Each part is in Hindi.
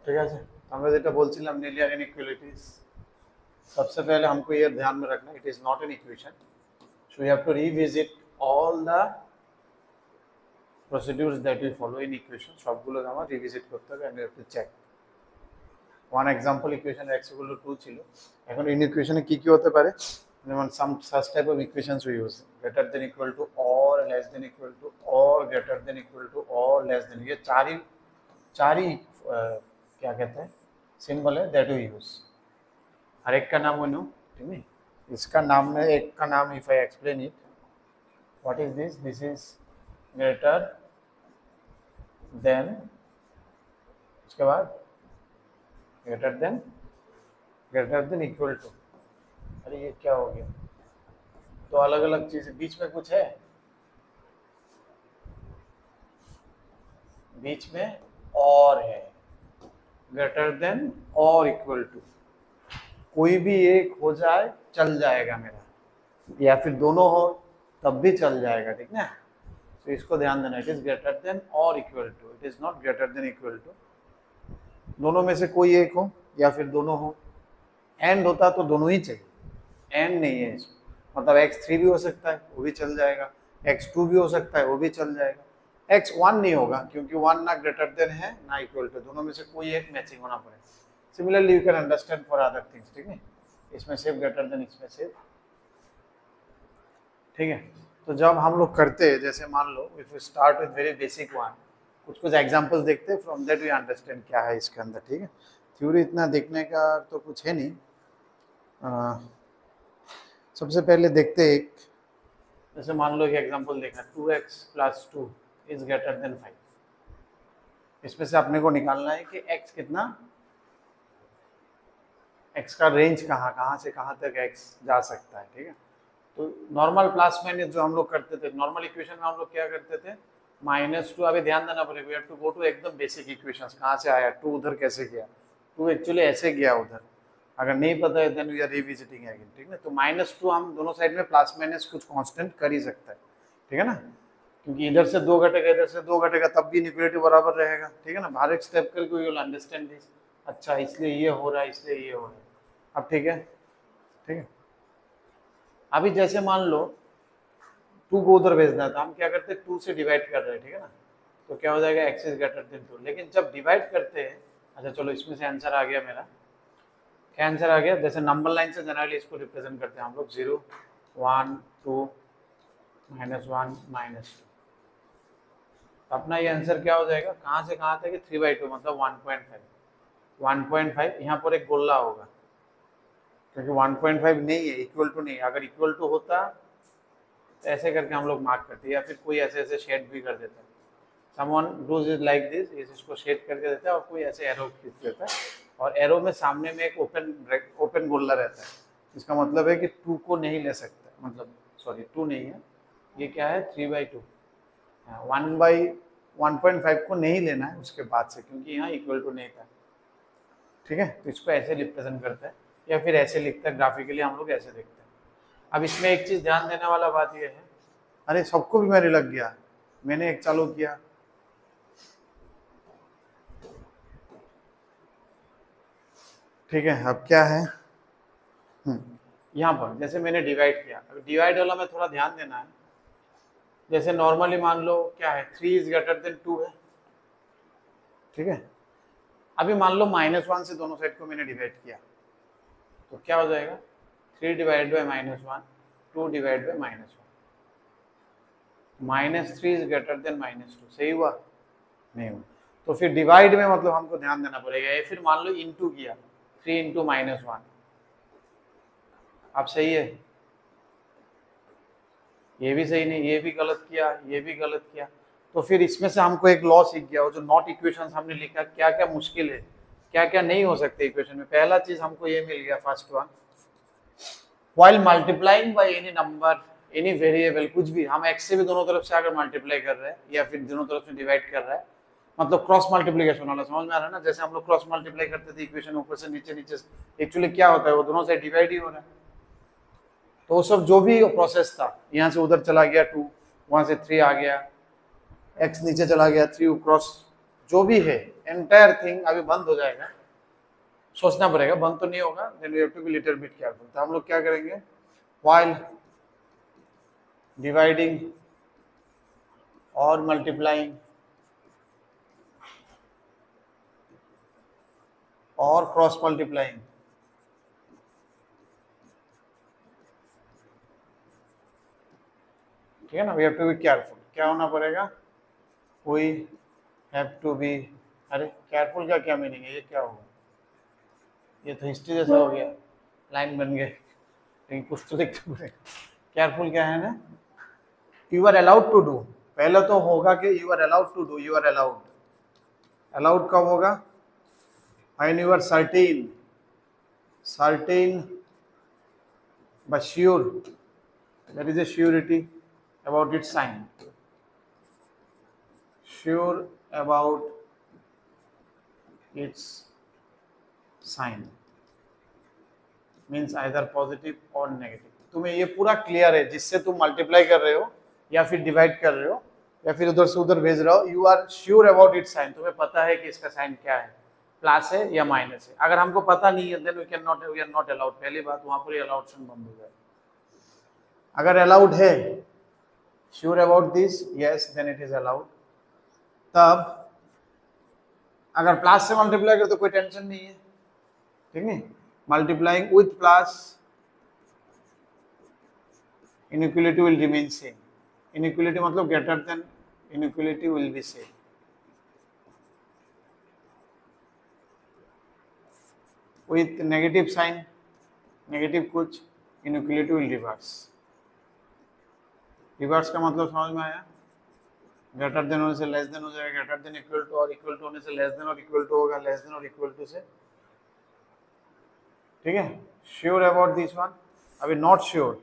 ঠিক আছে, আমরা যেটা বলছিলাম লিনিয়ার ইনইকুয়ালিটিজ, सबसे पहले हमको ये ध्यान में रखना it is not an equation, so we have to revisit all the procedures that we follow in equation সবগুলো আমার রিভিজিট করতে হবে and we have to check one example equation x equal to 2 ছিল, এখন in equation কি কি হতে পারে, যেমন some such type of equations we use greater than equal to or less than equal to or greater than equal to or less than, ये चार ही क्या कहते हैं सिंबल है that we use, हर एक का नाम वो नो ठीक है, इसका नाम में एक का नाम if I explain it, what is this, this is greater than उसके बाद ग्रेटर देन इक्वल टू, अरे ये क्या हो गया, तो अलग अलग चीजें बीच में कुछ है, बीच में और है, ग्रेटर देन और इक्वल टू, कोई भी एक हो जाए चल जाएगा मेरा, या फिर दोनों हो तब भी चल जाएगा, ठीक ना, तो इसको ध्यान देना, इट इज ग्रेटर देन और equal to, it is not greater than equal to, दोनों में से कोई एक हो या फिर दोनों हो, एंड होता तो दोनों ही चाहिए, एंड नहीं है इसमें, मतलब x3 भी हो सकता है वो भी चल जाएगा, x2 भी हो सकता है वो भी चल जाएगा, x1 नहीं होगा क्योंकि 1 ना ग्रेटर देन है ना इक्वल टू, दोनों में से कोई एक मैचिंग होना पड़ेगा, similarly you can understand for other things, ठीक है, इसमें सिर्फ ग्रेटर देन, इसमें सिर्फ, ठीक है, तो जब हम लोग करते हैं जैसे मान लो if you start with very basic one, कुछ एग्जांपल्स देखते हैं, फ्रॉम दैट वी अंडरस्टैंड क्या है इसके अंदर, ठीक है, थ्योरी इतना देखने का तो कुछ है नहीं, सबसे पहले देखते एक, जैसे मान लो एक एग्जांपल देखा 2x + 2 इज ग्रेटर देन 5, इसमें से अपने को निकालना है कि x कितना, x का रेंज कहाँ से कहाँ तक x जा सकता है, ठीक है, तो नॉर्मल प्लस माइनस जो हम लोग करते थे, नॉर्मल इक्वेशन में हम लोग क्या करते थे -2, अभी ध्यान देना पड़ेगा, we have to go to एकदम बेसिक इक्वेशंस, कहाँ से आया 2 उधर कैसे गया, 2 एक्चुअली ऐसे गया उधर, अगर नहीं पता है then we are revisiting again, ठीक है, तो -2 हम दोनों साइड में प्लस माइनस कुछ कांस्टेंट कर ही सकता है, ठीक है ना, क्योंकि इधर से 2 घटेगा इधर से 2 घटेगा तब भी इनइक्वालिटी बराबर रहेगा, ठीक है ना, हर एक स्टेप करके यू विल अंडरस्टैंड दिस, अच्छा इसलिए ये हो रहा है इसलिए ये हो रहा है, अब ठीक है, ठीक है, अभी जैसे मान लो 2 को उधर भेजना था, हम क्या करते हैं 2 से डिवाइड कर रहे हैं, ठीक है ना, तो क्या हो जाएगा x इज ग्रेटर देन 2, लेकिन जब डिवाइड करते हैं, अच्छा चलो इसमें से आंसर आ गया मेरा, क्या आंसर आ गया, जैसे नंबर लाइन से जनरली इसको रिप्रेजेंट करते हैं हम लोग 0 1 2 -1 -2, अपना ये आंसर क्या हो जाएगा, कहाँ से कहाँ तक, 3/2 मतलब 1.5 यहाँ पर एक गोला होगा क्योंकि 1.5 नहीं है, इक्वल टू नहीं है, अगर इक्वल टू होता तो ऐसे करके हम लोग मार्क करते हैं, या फिर कोई ऐसे ऐसे शेड भी कर देता है, someone does is like this, इसको शेड करके देता है और कोई ऐसे एरो खींच देता है, और एरो में सामने में एक ओपन गोला रहता है, इसका मतलब है कि 2 को नहीं ले सकता, मतलब सॉरी 2 नहीं है, ये क्या है 3/2, 1/1.5 को नहीं लेना है उसके बाद से, क्योंकि यहाँ इक्वल टू नहीं था, ठीक है, तो इसको ऐसे रिप्रेजेंट करता है या फिर ऐसे लिखता है, ग्राफिकली हम लोग ऐसे देखते हैं। अब इसमें एक चीज ध्यान देने वाला बात यह है, अरे सबको भी मेरे लग गया, मैंने एक चालू किया, ठीक है, अब क्या है यहाँ पर जैसे मैंने डिवाइड किया, अब डिवाइड वाला में थोड़ा ध्यान देना है, जैसे नॉर्मली मान लो क्या है 3 इज ग्रेटर देन 2 है, ठीक है, अभी मान लो -1 से दोनों साइड को मैंने डिवाइड किया, तो क्या हो जाएगा 3 divide by -1 2 divide by -1, -3 is greater then -2, सही हुआ नहीं हुआ, तो फिर डिवाइड में मतलब हमको ध्यान देना पड़ेगा, या फिर मान लो इनटू किया 3 × -1, अब सही है, ये भी सही नहीं, ये भी गलत किया, ये भी गलत किया, तो फिर इसमें से हमको एक लॉ सीख गया, वो जो नॉट इक्वेशंस हमने लिखा, क्या क्या मुश्किल है, क्या क्या नहीं हो सकते इक्वेशन में, पहला चीज हमको ये मिल गया, first one, while multiplying by any number any variable, कुछ भी हम x से भी दोनों तरफ से अगर मल्टीप्लाई कर रहे हैं या फिर दोनों तरफ से डिवाइड कर रहा है, मतलब क्रॉस मल्टीप्लिकेशन वाला, समझ में आ रहा है ना, जैसे हम लोग क्रॉस मल्टीप्लाई करते थे इक्वेशन ऊपर से नीचे नीचे, एक्चुअली क्या होता है वो दोनों साइड डिवाइड ही हो रहा है, तो वो सब जो भी प्रोसेस था, यहाँ से उधर चला गया 2, वहां से 3 आ गया, x नीचे चला गया 3 क्रॉस, जो भी है एंटायर थिंग अभी बंद हो जाएगा, सोचना पड़ेगा, बंद तो नहीं होगा, then we have to be little bit careful. तो हम लोग क्या करेंगे, व्हाइल डिवाइडिंग और मल्टीप्लाइंग और क्रॉस मल्टीप्लाइंग, ठीक है ना, we have to be careful. क्या होना पड़ेगा, वी हैव टू बी, अरे केयरफुल का क्या मीनिंग है, ये क्या होगा, ये तो हिस्ट्री जैसा हो गया, लाइन बन गए, लेकिन कुछ तो लिखना पड़ेगा। केयरफुल क्या है ना, you are allowed to do, पहले तो होगा कि you are allowed to do, you are allowed, allowed कब होगा, when you are certain, certain but sure, that is a surety about its sign, sure about its sign means either positive or negative। तुम्हें ये पूरा क्लियर है जिससे तुम मल्टीप्लाई कर रहे हो या फिर डिवाइड कर रहे हो या फिर उधर से उधर भेज रहे हो, you are sure about its sign, तुम्हें पता है कि इसका साइन क्या है, प्लस है या माइनस है। अगर हमको पता नहीं है then we are not allowed, पहली बात वहां पर ही अलाउड बंद हो जाए। अगर अलाउड है, sure about this, yes, then it is allowed. तब अगर प्लस से मल्टीप्लाई कर तो कोई टेंशन नहीं है, ठीक है, multiplying with plus, inequality will remain same, inequality मतलब greater than, inequality will be same। with negative sign, negative कुछ, inequality will reverse। रिवर्स का मतलब समझ में आया, ग्रेटर देन होने से लेस देन हो जाएगा, ग्रेटर देन इक्वल टू, और इक्वल टू होने से लेस देन और इक्वल टू होगा, लेस देन और इक्वल टू से, ठीक है। श्योर अबाउट दिस वन, अभी not sure,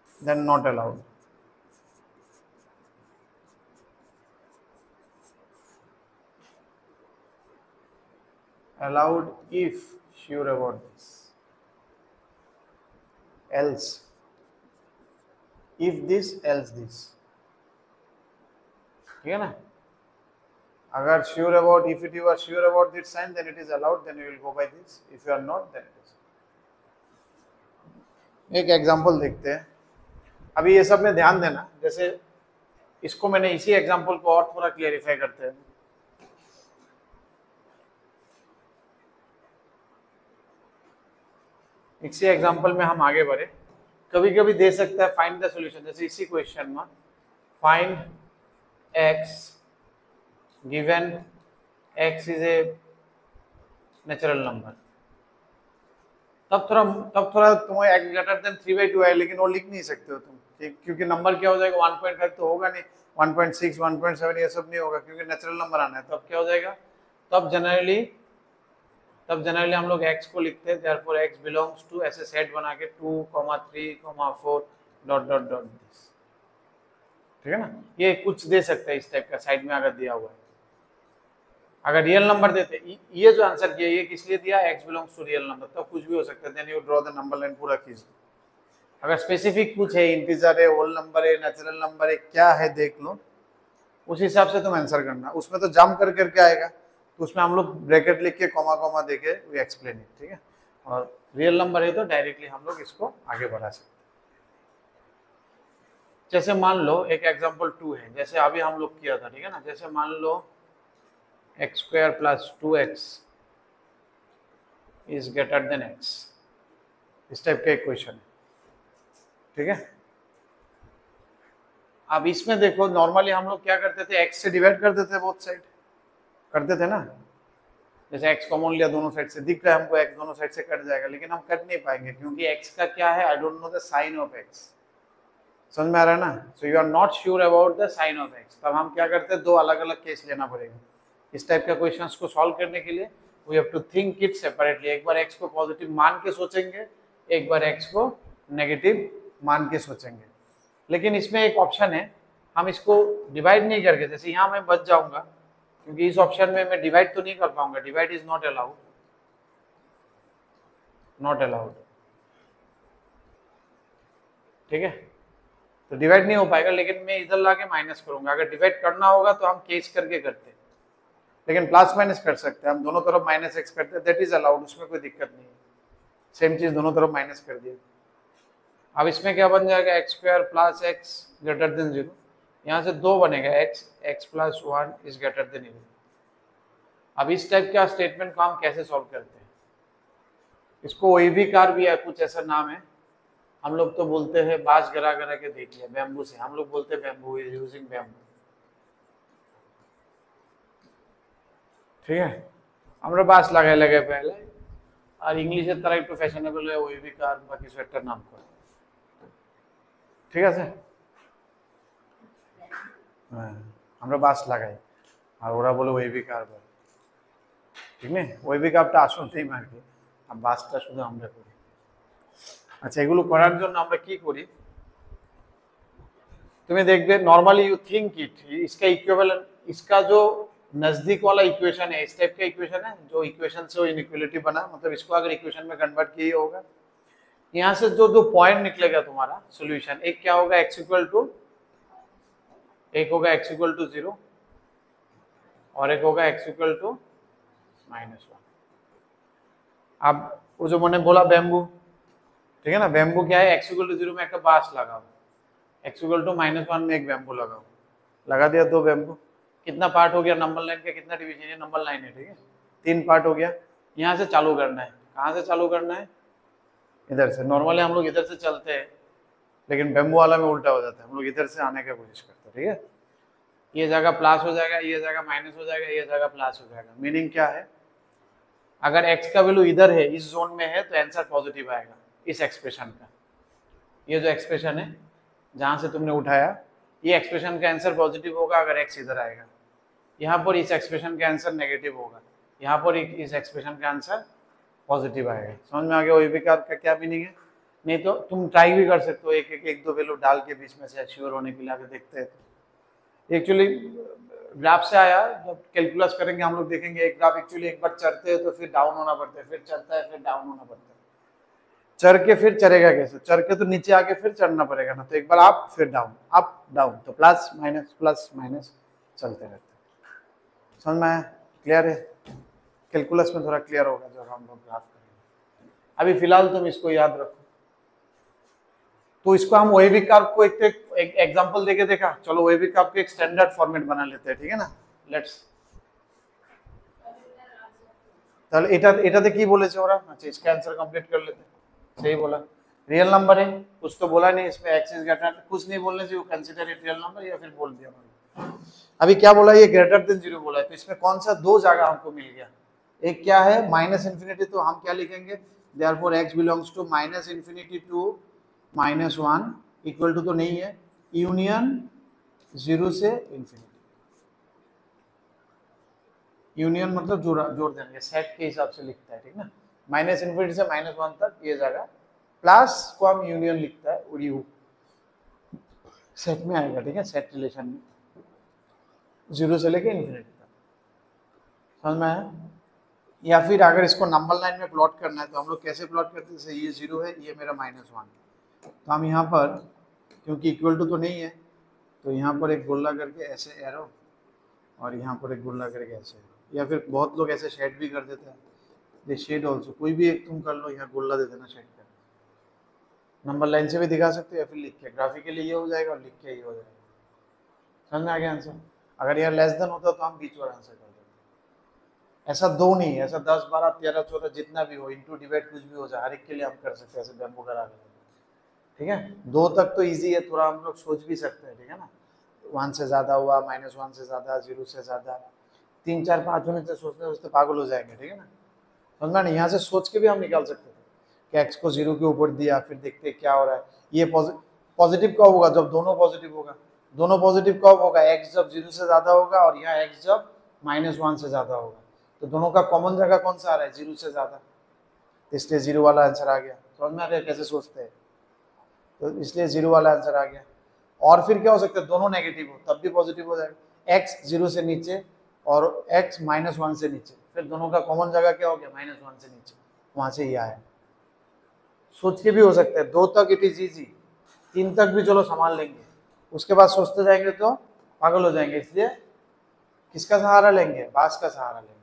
then not allowed. allowed if sure about this, else if this else this, ठीक है ना। अगर sure about, if it you are sure about this sign then it is allowed, then you will go by this, if you are not then it is. एक एग्जांपल देखते हैं, अभी ये सब में ध्यान देना, जैसे इसको मैंने इसी एग्जांपल को और थोड़ा क्लियरिफाई करते हैं। इसी एग्जांपल में हम आगे बढ़े, कभी कभी दे सकता है फाइंड द सॉल्यूशन, जैसे इसी क्वेश्चन में find x given x is a natural number, तब थोड़ा तुम्हें x ग्रेटर देन 3/2 है, लेकिन वो लिख नहीं सकते हो तुम, क्योंकि नंबर क्या हो जाएगा, 1.5 तो होगा नहीं, 1.6 1.7 ये सब नहीं होगा, क्योंकि नेचुरल नंबर आना है। तब क्या हो जाएगा, तब जनरली हम लोग x को लिखते हैं, therefore x belongs to, ऐसे सेट बना के 2, 3, 4 डॉट डॉट डॉट दिस, ठीक है ना। ये कुछ दे सकता है इस टाइप का, साइड में अगर दिया हुआ है। अगर रियल नंबर देते, ये जो आंसर किया ये किस लिए दिया, x belongs to real number, तब कुछ भी हो सकता है, then you draw the number line पूरा खींच दो। अगर स्पेसिफिक कुछ है, इंटीजर है, होल नंबर है, नेचुरल नंबर है, क्या है देख लो, उस हिसाब से तुम आंसर करना। उसमें तो जंप कर करके आएगा, तो उसमें हम लोग ब्रैकेट लिख के कॉमा कॉमा देके वी एक्सप्लेन इट, ठीक है। और रियल नंबर है तो डायरेक्टली हम लोग इसको आगे बढ़ा सकते हैं। जैसे मान लो एक एग्जांपल 2 है, जैसे अभी हम लोग किया था, ठीक है ना। जैसे मान लो x² + 2x is greater then x, इस टाइप का एक क्वेश्चन है, ठीक है। अब इसमें देखो, नॉर्मली हम लोग क्या करते थे, x से डिवाइड कर देते थे, बोथ साइड करते थे ना। जैसे x कॉमन लिया, दोनों साइड से दिख रहा है हमको x दोनों साइड से कट जाएगा, लेकिन हम कट नहीं पाएंगे क्योंकि x का क्या है, I don't know the sign of x, समझ में आ रहा है ना। So you are not sure about the sign of x, तब हम क्या करते हैं, दो अलग अलग केस लेना पड़ेगा। इस टाइप के क्वेश्चंस को सॉल्व करने के लिए we have to think it separately. एक बार x को पॉजिटिव मान के सोचेंगे, एक बार x को नेगेटिव मान के सोचेंगे। लेकिन इसमें एक ऑप्शन है, हम इसको डिवाइड नहीं करके, जैसे यहाँ मैं बच जाऊंगा क्योंकि इस ऑप्शन में मैं डिवाइड तो नहीं कर पाऊंगा, divide is not allowed, not allowed, ठीक है। तो डिवाइड नहीं हो पाएगा, लेकिन मैं इधर लाके माइनस करूंगा। अगर डिवाइड करना होगा तो हम केस करके करते, लेकिन प्लस माइनस कर सकते हैं हम, दोनों तरफ माइनस एक्स करते हैं, दैट इज अलाउड, उसमें कोई दिक्कत नहीं है। सेम चीज दोनों तरफ माइनस कर दिया। अब इसमें क्या बन जाएगा, x square plus x greater than 0, यहाँ से 2 बनेगा, x plus 1 is greater than 0। अब इस टाइप का स्टेटमेंट को हम कैसे सॉल्व करते हैं, इसको ओइविकार भी है, कुछ ऐसा नाम है, हम लोग तो बोलते हैं बांस गरा गरा के देख लिया, बैम्बू से, हम लोग बोलते हैं बैम्बू इज यूजिंग बैम्बू, ठीक है। আমরা বাস লাগাই লাগাই पहले, আর ইংলিশের তারা একটু ফ্যাশনেবল হয়ে ওইবিকার বা কিছু একটা নাম করে, ঠিক আছে। হ্যাঁ, আমরা বাস লাগাই আর ওরা বলে ওইবিকার বলে, ঠিক না। ওইবিকারটা আসল নেই আর কি, আর বাসটা শুধু আমরা করি। আচ্ছা, এগুলো করার জন্য আমরা কি করি, তুমি দেখবে नॉर्मली यू थिंक इट, इसका इक्विवेलेंट, इसका जो नजदीक वाला इक्वेशन है, इस टाइप का इक्वेशन है, जो इक्वेशन से वो इनइक्वालिटी बना, मतलब इसको अगर इक्वेशन में कन्वर्ट किए होगा, यहाँ से जो दो पॉइंट निकलेगा तुम्हारा सॉल्यूशन, एक क्या होगा x इक्वल टू, एक होगा x इक्वल टू 0 और एक होगा x इक्वल टू -1। अब वो जो मैंने बोला बैम्बू, ठीक है ना, बैम्बू क्या है, x इक्वल टू 0 में एक बांस लगाओ, x इक्वल टू -1 में एक बैम्बू लगाओ, लगा दिया 2 बैम्बू, कितना पार्ट हो गया, नंबर लाइन का कितना डिवीजन है, नंबर लाइन है, ठीक है, 3 पार्ट हो गया। यहाँ से चालू करना है, कहाँ से चालू करना है, इधर से। नॉर्मली हम लोग इधर से चलते हैं, लेकिन बैम्बू वाला में उल्टा हो जाता है, हम लोग इधर से आने का कोशिश करते हैं, ठीक है। ये जगह प्लस हो जाएगा, ये जगह माइनस हो जाएगा, ये जगह प्लस हो जाएगा। मीनिंग क्या है, अगर x का वैल्यू इधर है, इस जोन में है, तो आंसर पॉजिटिव आएगा इस एक्सप्रेशन का। ये जो एक्सप्रेशन है जहां से तुमने उठाया, ये एक्सप्रेशन का आंसर पॉजिटिव होगा अगर x इधर आएगा। यहाँ पर इस एक्सप्रेशन का आंसर नेगेटिव होगा, यहाँ पर इस एक्सप्रेशन का आंसर पॉजिटिव आएगा। समझ में आ गया ओइविकार का क्या मीनिंग है। नहीं तो तुम ट्राई भी कर सकते हो, एक दो वैल्यू डाल के बीच में से श्योर होने के लिए आगे देखते हैं। एक्चुअली ग्राफ से आया, जब कैलकुलस करेंगे हम लोग देखेंगे, एक ग्राफ एक्चुअली एक बार चढ़ते हैं तो फिर डाउन होना पड़ता है, फिर चढ़ता है फिर डाउन होना पड़ता है। चढ़ के फिर चढ़ेगा कैसे, चढ़ के तो नीचे आके फिर चढ़ना पड़ेगा ना, तो एक बार अप फिर डाउन, अप डाउन, तो प्लस माइनस चलते रहते हैं। समझ में आया, क्लियर है। कैलकुलस में थोड़ा क्लियर होगा जब हम लोग ग्राफ करेंगे। अभी फिलहाल तुम इसको याद रखो। तो इसको हम ओइविकार को एक एग्जांपल देके देखा, चलो ओइविकार को एक स्टैंडर्ड फॉर्मेट बना लेते हैं, ठीक है ना। लेट्स, তাহলে এটাতে কি বলেছে ওরা, আচ্ছা इसका आंसर कंप्लीट कर लेते हैं। सही बोला, रियल नंबर है, कुछ तो बोला नहीं इसमें, x इज ग्रेटर, कुछ नहीं बोलने से वो कंसीडर इट रियल नंबर, या फिर बोल दिया मैंने। अभी क्या बोला, ये ग्रेटर देन 0 बोला है, तो इसमें कौन सा 2 जगह हमको मिल गया, एक क्या है -∞, तो हम क्या लिखेंगे, therefore x belongs to -∞ to -1 equal to, तो नहीं है, यूनियन 0 से ∞। यूनियन मतलब जोड़ देंगे, सेट के हिसाब से लिखता है, ठीक ना, -∞ से -1 तक ये जगह, प्लस को हम यूनियन लिखता है, और यू सेट में आएगा, ठीक है, सेट रिलेशन में 0 से लेके ∞ तक। समझ में आया। या फिर अगर इसको नंबर लाइन में प्लॉट करना है तो हम लोग कैसे प्लॉट करते हैं, जैसे ये 0 है, ये मेरा -1, तो हम यहाँ पर क्योंकि इक्वल टू तो नहीं है, तो यहाँ पर एक गोला करके ऐसे एरो, और यहाँ पर एक गोला करके ऐसे, या फिर बहुत लोग ऐसे शेड भी कर देते हैं, दे शेड ऑल्सो, कोई भी एक तुम कर लो, यहाँ गोला दे देना शेड कर, नंबर लाइन से भी दिखा सकते हो, या फिर लिख के, ग्राफिकली ये हो जाएगा और लिख के ये हो जाएगा। समझ में आ गया आंसर। अगर यह लेस देन होता तो हम बीच वाला आंसर कर देते। ऐसा 2 नहीं है, ऐसा 10 12 13 14 जितना भी हो, इंटू डिवाइड कुछ भी हो जाए, हर एक के लिए हम कर सकते हैं, ऐसे बैम्बू करा के, ठीक है। 2 तक तो इजी है, थोड़ा हम लोग सोच भी सकते हैं, ठीक है ना, 1 से ज्यादा हुआ, -1 से ज्यादा, 0 से ज्यादा, 3 4 5 होने से सोचते सोचते पागल हो जाएंगे, ठीक है ना। समझना नहीं, यहाँ से सोच के भी हम निकाल सकते थे कि x को 0 के ऊपर दिया, फिर देखते क्या हो रहा है। ये पॉजिटिव कब होगा, जब दोनों पॉजिटिव होगा। दोनों पॉजिटिव कब होगा, x जब 0 से ज्यादा होगा, और यहाँ x जब -1 से ज्यादा होगा। तो दोनों का कॉमन जगह कौन सा आ रहा है, 0 से ज्यादा, इसलिए 0 वाला आंसर आ गया। समझ में आ रहा है कैसे सोचते हैं, तो इसलिए 0 वाला आंसर आ गया। और फिर क्या हो सकता है, दोनों नेगेटिव हो तब भी पॉजिटिव हो जाएगा, x 0 से नीचे और x -1 से नीचे, फिर दोनों का कॉमन जगह क्या हो गया, -1 से नीचे, वहां से ये आया। सोच के भी हो सकता है, 2 तक इट इज इजी, 3 तक भी चलो संभाल लेंगे, उसके बाद सोचते जाएंगे तो पागल हो जाएंगे, इसलिए किसका सहारा लेंगे, बास का सहारा लेंगे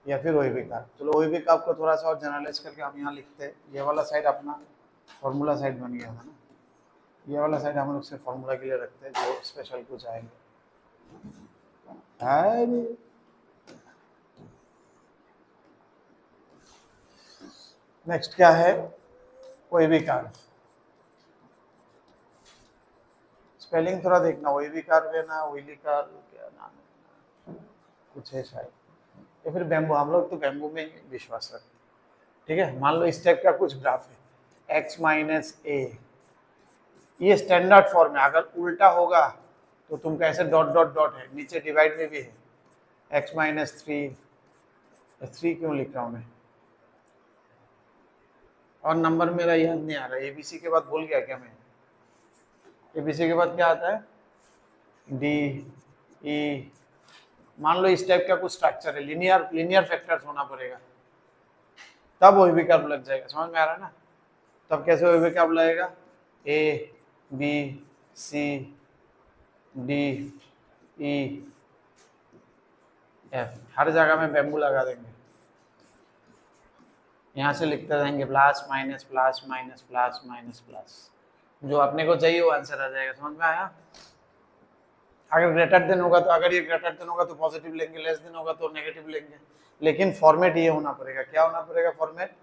या फिर ओई बी कर्व। चलो ओई बी कर्व को थोड़ा सा और जनरलाइज करके हम यहाँ लिखते हैं। ये वाला साइड अपना फॉर्मूला साइड बन गया था ना, ये वाला साइड हम लोग सिर्फ फॉर्मूला के लिए रखते हैं, जो स्पेशल कुछ आएंगे। नेक्स्ट क्या है, ओई बी कर्व। स्पेलिंग थोड़ा देखना, ओई बी कर्व है ना, ओइली कर्व, क्या नाम है, कुछ है शायद, या फिर बैम्बू। हम लोग तो बैम्बू में ही विश्वास रखते हैं, ठीक है। मान लो इस टाइप का कुछ ग्राफ है, x माइनस ए, ये स्टैंडर्ड फॉर्म है। अगर उल्टा होगा तो तुम कैसे डॉट डॉट डॉट है, नीचे डिवाइड में भी है, x माइनस 3 क्यों लिख रहा हूँ मैं, और नंबर मेरा याद नहीं आ रहा। एबीसी के बाद भूल गया क्या मैं, एबीसी के बाद क्या आता है, डी ई। मान लो इस टाइप का कुछ स्ट्रक्चर है, लीनियर फैक्टर्स होना पड़ेगा, तब ओई बी कर्व लग जाएगा। समझ में आ रहा है ना। तब कैसे ओई बी कर्व लगेगा, A B C D E F, हर जगह में बैम्बू लगा देंगे, यहाँ से लिखते जाएंगे plus minus plus minus plus minus plus, जो अपने को चाहिए वो आंसर आ जाएगा। समझ में आया। अगर ग्रेटर देन होगा तो, अगर ये ग्रेटर देन होगा तो पॉजिटिव लेंगे, लेस देन होगा तो नेगेटिव लेंगे, लेकिन फॉर्मेट ये होना पड़ेगा। क्या होना पड़ेगा फॉर्मेट,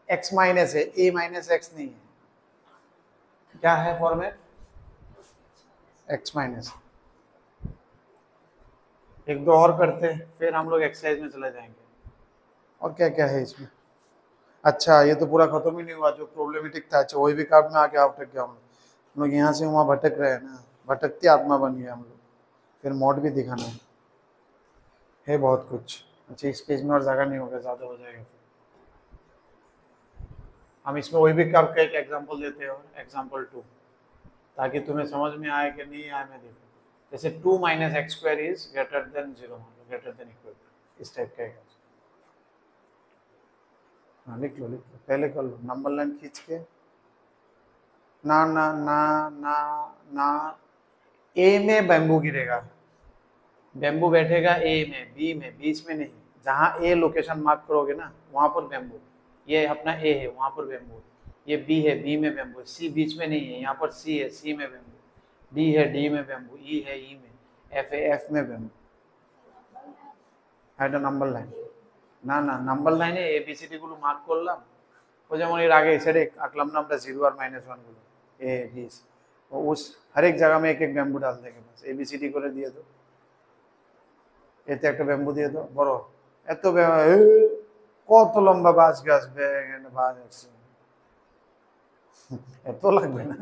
x माइनस है, ए माइनस एक्स नहीं है, क्या है फॉर्मेट, x माइनस। एक दो और करते हैं फिर हम लोग एक्सरसाइज में चले जाएंगे। और क्या क्या है इसमें, अच्छा ये तो पूरा खत्म ही नहीं हुआ जो प्रॉब्लमेटिक था। अच्छा वही भी काम में आके अटक गया हम लोग यहाँ से वहाँ भटक रहे हैं ना, भटकती आत्मा बन गया हम लोग। फिर मोड भी दिखाना है बहुत कुछ। अच्छा इस पेज में और जगह नहीं होगा, ज़्यादा हो जाएगा। हम इसमें वही भी कर्व का एक एग्जांपल देते हैं, और एग्जांपल 2, ताकि तुम्हें समझ में आए कि नहीं आए। मैं देखो जैसे 2 minus x square is greater than 0, greater than equal, इस टाइप का। हाँ लिख लो पहले कर लो, नंबर लाइन खींच के। ना ना ना ना ना, ए में बैम्बू गिरेगा, बैम्बू बैठेगा ए में, बी में, बीच में नहीं। जहाँ ए लोकेशन मार्क करोगे ना वहाँ पर बैम्बू, ये अपना ए है वहाँ पर बैम्बू, ये बी है, बी में बैम्बू, सी बीच में नहीं है, यहाँ पर सी है, सी में बैम्बू, डी है, डी में बैम्बू, ई है, ई में, एफ है, एफ में बैम्बू। এটা নাম্বার লাইন না, না নাম্বার লাইনে এবিসিডি গুলো মার্ক করলাম, ও যেমন এর আগে সেটা আঁকলাম না আমরা 0 और -1 গুলো, ए बी, उस हर एक जगह में एक एक बैम्बू डाल देंगे, बस एबीसीडी করে দিয়ে দাও। এতে একটা ব্যাম্বু দিয়ে দাও বড়, এত কত লম্বা বাঁশ গাছ এখানে বাঁশ আছে, এত লাগবে না।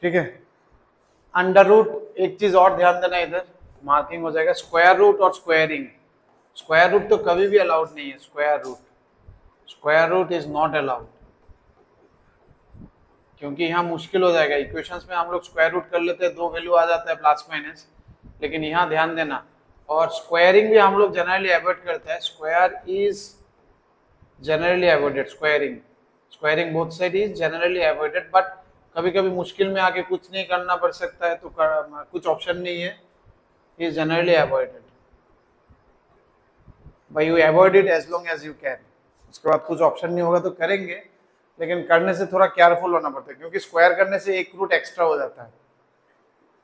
ठीक है। अंडर रूट, एक चीज और ध्यान देना, इधर मार्किंग हो जाएगा, स्क्वायर रूट और स्क्वायरिंग। स्क्वायर रूट तो कभी भी अलाउड नहीं है, square root is not allowed, क्योंकि यहाँ मुश्किल हो जाएगा। इक्वेशंस में हम लोग स्क्वायर रूट कर लेते हैं, 2 वैल्यू आ जाता है प्लस माइनस, लेकिन यहाँ ध्यान देना। और स्क्वायरिंग भी हम लोग जनरली अवॉइड करते हैं, square is generally avoided, squaring both side is generally avoided, but कभी कभी मुश्किल में आके कुछ नहीं करना पड़ सकता है तो कुछ ऑप्शन नहीं है, इज जनरली अवॉइडेड, भाई you avoid it as long as you can. उसके बाद कुछ ऑप्शन नहीं होगा तो करेंगे, लेकिन करने से थोड़ा केयरफुल होना पड़ता है, क्योंकि स्क्वायर करने से एक रूट एक्स्ट्रा हो जाता है,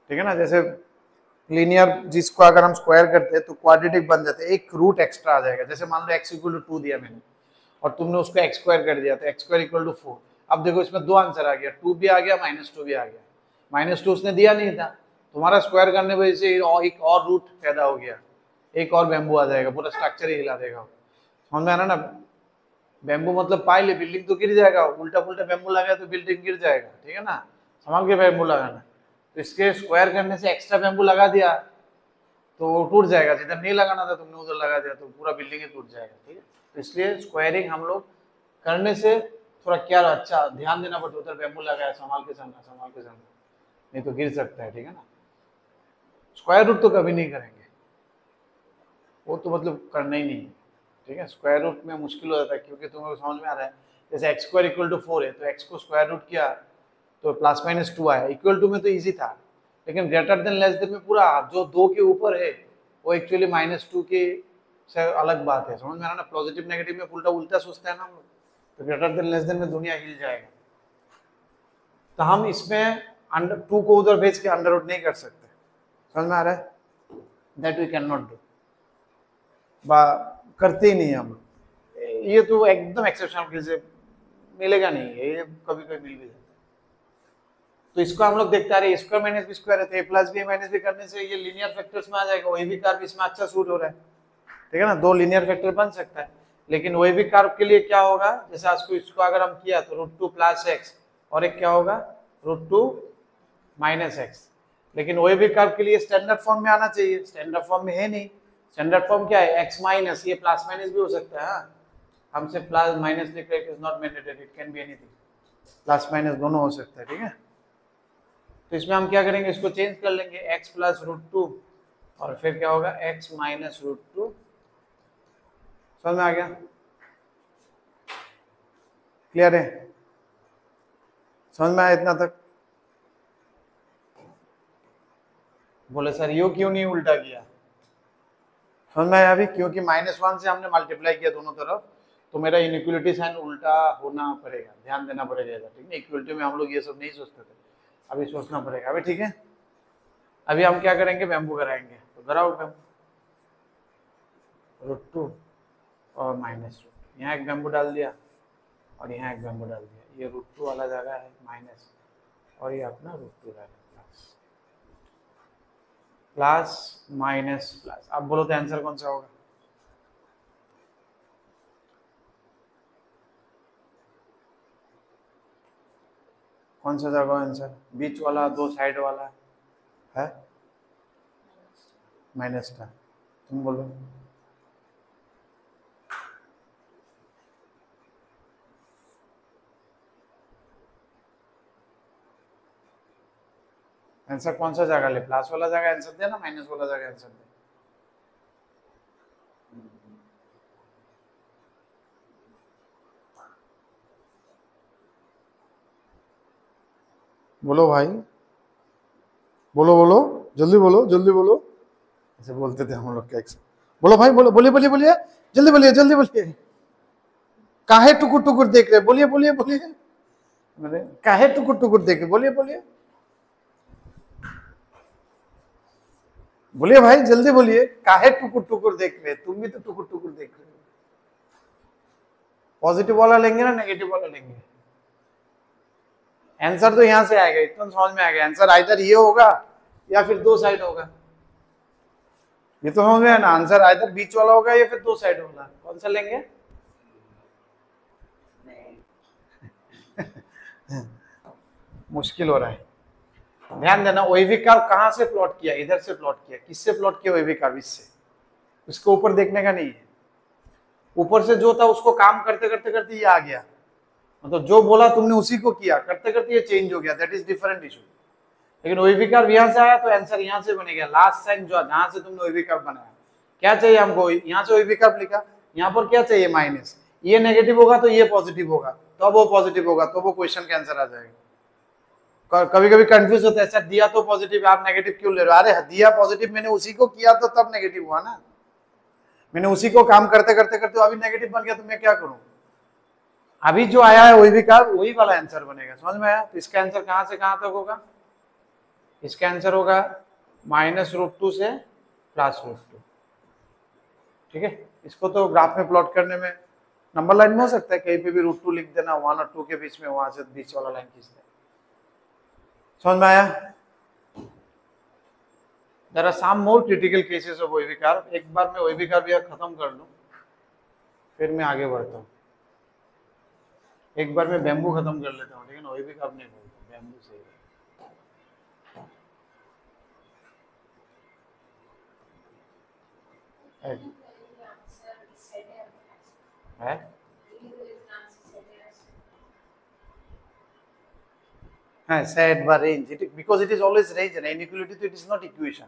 ठीक है ना। जैसे लीनियर जिसको अगर हम स्क्वायर करते हैं तो क्वाड्रेटिक बन जाते हैं, एक रूट एक्स्ट्रा आ जाएगा। जैसे मान लो x इक्वल टू 2 दिया मैंने और तुमने उसको x स्क्वायर कर दिया, तो x स्क्वायर इक्वल टू 4। अब देखो इसमें 2 आंसर आ गया, 2 भी आ गया, -2 भी आ गया। -2 उसने दिया नहीं था, तुम्हारा स्क्वायर करने की वजह से एक और रूट पैदा हो गया, एक और बैम्बू आ जाएगा, पूरा स्ट्रक्चर ही हिला देगा। समझ में आ रहा ना। बैम्बू मतलब पाइल है, बिल्डिंग तो गिर जाएगा, उल्टा पुल्टा बैम्बू लगाया तो बिल्डिंग गिर जाएगा, ठीक है ना, संभाल के बैम्बू लगाना। तो इसके स्क्वायर करने से एक्स्ट्रा बैम्बू लगा दिया तो वो टूट जाएगा, जिधर नहीं लगाना था तुमने उधर लगा दिया तो पूरा बिल्डिंग ही टूट जाएगा, ठीक है। तो इसलिए स्क्वायरिंग हम लोग करने से थोड़ा क्या अच्छा ध्यान देना पड़ता है, उधर बैम्बू लगाया, संभाल के चलना, संभाल के चलना, नहीं तो गिर सकता है, ठीक है ना। स्क्वायर रूट तो कभी नहीं करेंगे, वो तो मतलब करना ही नहीं है, ठीक है। स्क्वायर रूट में मुश्किल हो जाता है, क्योंकि तुम्हें समझ में आ रहा है, जैसे एक्स स्क्वायर इक्वल टू 4 है तो एक्स को स्क्वायर रूट किया तो प्लस माइनस 2 आया, इक्वल टू में तो इजी था, लेकिन ग्रेटर देन लेस देन में पूरा जो 2 के ऊपर है वो एक्चुअली -2 के से अलग बात है, समझ में आ रहा ना। पॉजिटिव नेगेटिव में उल्टा उल्टा सोचते हैं ना हम लोग, तो ग्रेटर देन लेस देन में दुनिया हिल जाएगा। तो हम इसमें अंडर 2 को उधर भेज के अंडर रूट नहीं कर सकते, समझ में आ रहा है, that we can not do, करते ही नहीं हम लोग, ये तो एकदम एक्सेप्शनल केस है, मिलेगा नहीं है, ये कभी कभी मिल भी जाता है। तो इसको हम लोग देखते आ रहे, स्क्वायर माइनस बी स्क्वायर है तो ए प्लस बी माइनस बी करने से ये लीनियर फैक्टर्स में आ जाएगा, वही भी कर्व इसमें अच्छा सूट हो रहा है, ठीक है ना, 2 लीनियर फैक्टर बन सकता है। लेकिन वही भी कर्व के लिए क्या होगा, जैसे आज को इसको अगर हम किया तो √2 + x और एक क्या होगा √2 - x, लेकिन वही भी कर्व के लिए स्टैंडर्ड फॉर्म में आना चाहिए, स्टैंडर्ड फॉर्म में है नहीं। स्टैंडर्ड फॉर्म क्या है, x माइनस, ये प्लस माइनस भी हो सकता है, हमसे प्लस माइनस लिख रहे हैं, it is not mandatory, it can be anything, plus minus दोनों हो सकता है, ठीक है। तो इसमें हम क्या करेंगे, इसको चेंज कर लेंगे, x + √2 और फिर क्या होगा x - √2, समझ में आ गया, क्लियर है, समझ में आया इतना तक। बोले सर यो क्यों नहीं उल्टा किया, समझ में आया अभी, क्योंकि -1 से हमने मल्टीप्लाई किया दोनों तरफ, तो मेरा इनइक्वलिटी साइन उल्टा होना पड़ेगा, ध्यान देना पड़ेगा, ठीक है। इक्वलिटी में हम लोग ये सब नहीं सोचते थे, अभी सोचना पड़ेगा अभी, ठीक है। अभी हम क्या करेंगे, बैम्बू कराएंगे, तो कराओ बैम्बू, √2 और -√2, यहाँ एक बैम्बू डाल दिया और यहाँ एक बैम्बू डाल दिया, ये √2 वाला जगह है माइनस और ये अपना √2 रहेगा प्लस माइनस प्लस। अब बोलो तो आंसर कौन सा होगा, कौन सा जगह आंसर, बीच वाला, 2 साइड वाला है, माइनस का, तुम बोलो। आंसर कौन सा जगह ले, प्लस वाला जगह आंसर दे ना माइनस वाला जगह आंसर दे, बोलो भाई, बोलो बोलो, जल्दी बोलो, जल्दी बोलो, ऐसे बोलते थे हम लोग, क्या बोलो भाई, बोलो, बोलिए बोलिए बोलिए, जल्दी बोलिए, जल्दी बोलिए, काहे टुकुर टुकुर देख रहे, बोलिए बोलिए बोलिए, मैंने काहे टुकुर टुकुर देख रहे, बोलिए बोलिए बोलिए भाई, जल्दी बोलिए, काहे टुकुर टुकुर देख रहे, तुम भी तो टुकुर टुकुर देख रहे हो। पॉजिटिव वाला लेंगे ना नेगेटिव वाला लेंगे, आंसर तो यहां से आएगा, इतना समझ में आएगा, आंसर आइदर ये होगा या फिर 2 साइड होगा, ये तो समझ में है ना, आंसर आइदर बीच वाला होगा या फिर 2 साइड होगा, कौन सा लेंगे मुश्किल हो रहा है, ध्यान देना। ओएवी कर्व कहां से प्लॉट किया, इधर से प्लॉट किया, किससे प्लॉट किया ओएवी कर्व, इससे, उसके ऊपर देखने का नहीं है, ऊपर से जो था उसको काम करते करते करते ये आ गया, मतलब जो बोला तुमने उसी को किया, करते करते ये चेंज हो गया, दैट इज डिफरेंट इशू। लेकिन ओएवी कर्व यहां से आया तो आंसर यहां से बनेगा, लास्ट साइन जो जहां से तुमने ओएवी कर्व बनाया, क्या चाहिए हमको, यहां से ओएवी कर्व लिखा, यहां पर क्या चाहिए माइनस, ये नेगेटिव होगा तो ये पॉजिटिव होगा, तो वो पॉजिटिव होगा, तो वो क्वेश्चन का आंसर आ जाएगा। कभी कभी कंफ्यूज होता है, सर दिया तो पॉजिटिव, आप नेगेटिव क्यों ले रहे हो, अरे दिया पॉजिटिव, मैंने उसी को किया तो तब नेगेटिव हुआ ना, मैंने उसी को काम करते करते करते अभी नेगेटिव बन गया, तो मैं क्या करूं, अभी जो आया है वही भी कर्व वही वाला आंसर बनेगा, समझ में आया। तो इसका आंसर कहां से कहां तक होगा, इसका आंसर होगा -√2 से +√2, ठीक है। इसको तो ग्राफ में प्लॉट करने में नंबर लाइन में हो सकता है, कहीं पे भी √2 लिख देना, 1 और 2 के बीच में, वहां से बीच वाला लाइन खींच देना, समझ में आया। There are some more critical cases of ogive curve, एक बार मैं ओएवी कर्व यह खत्म कर लूं फिर मैं आगे बढ़ता हूं। एक बार मैं बैम्बू खत्म कर लेता हूँ, लेकिन वही भी कब नहीं बोलता, बैम्बू सही है। हाँ, set by range, because it is always range, inequality तो इट इज नॉट इक्वेशन।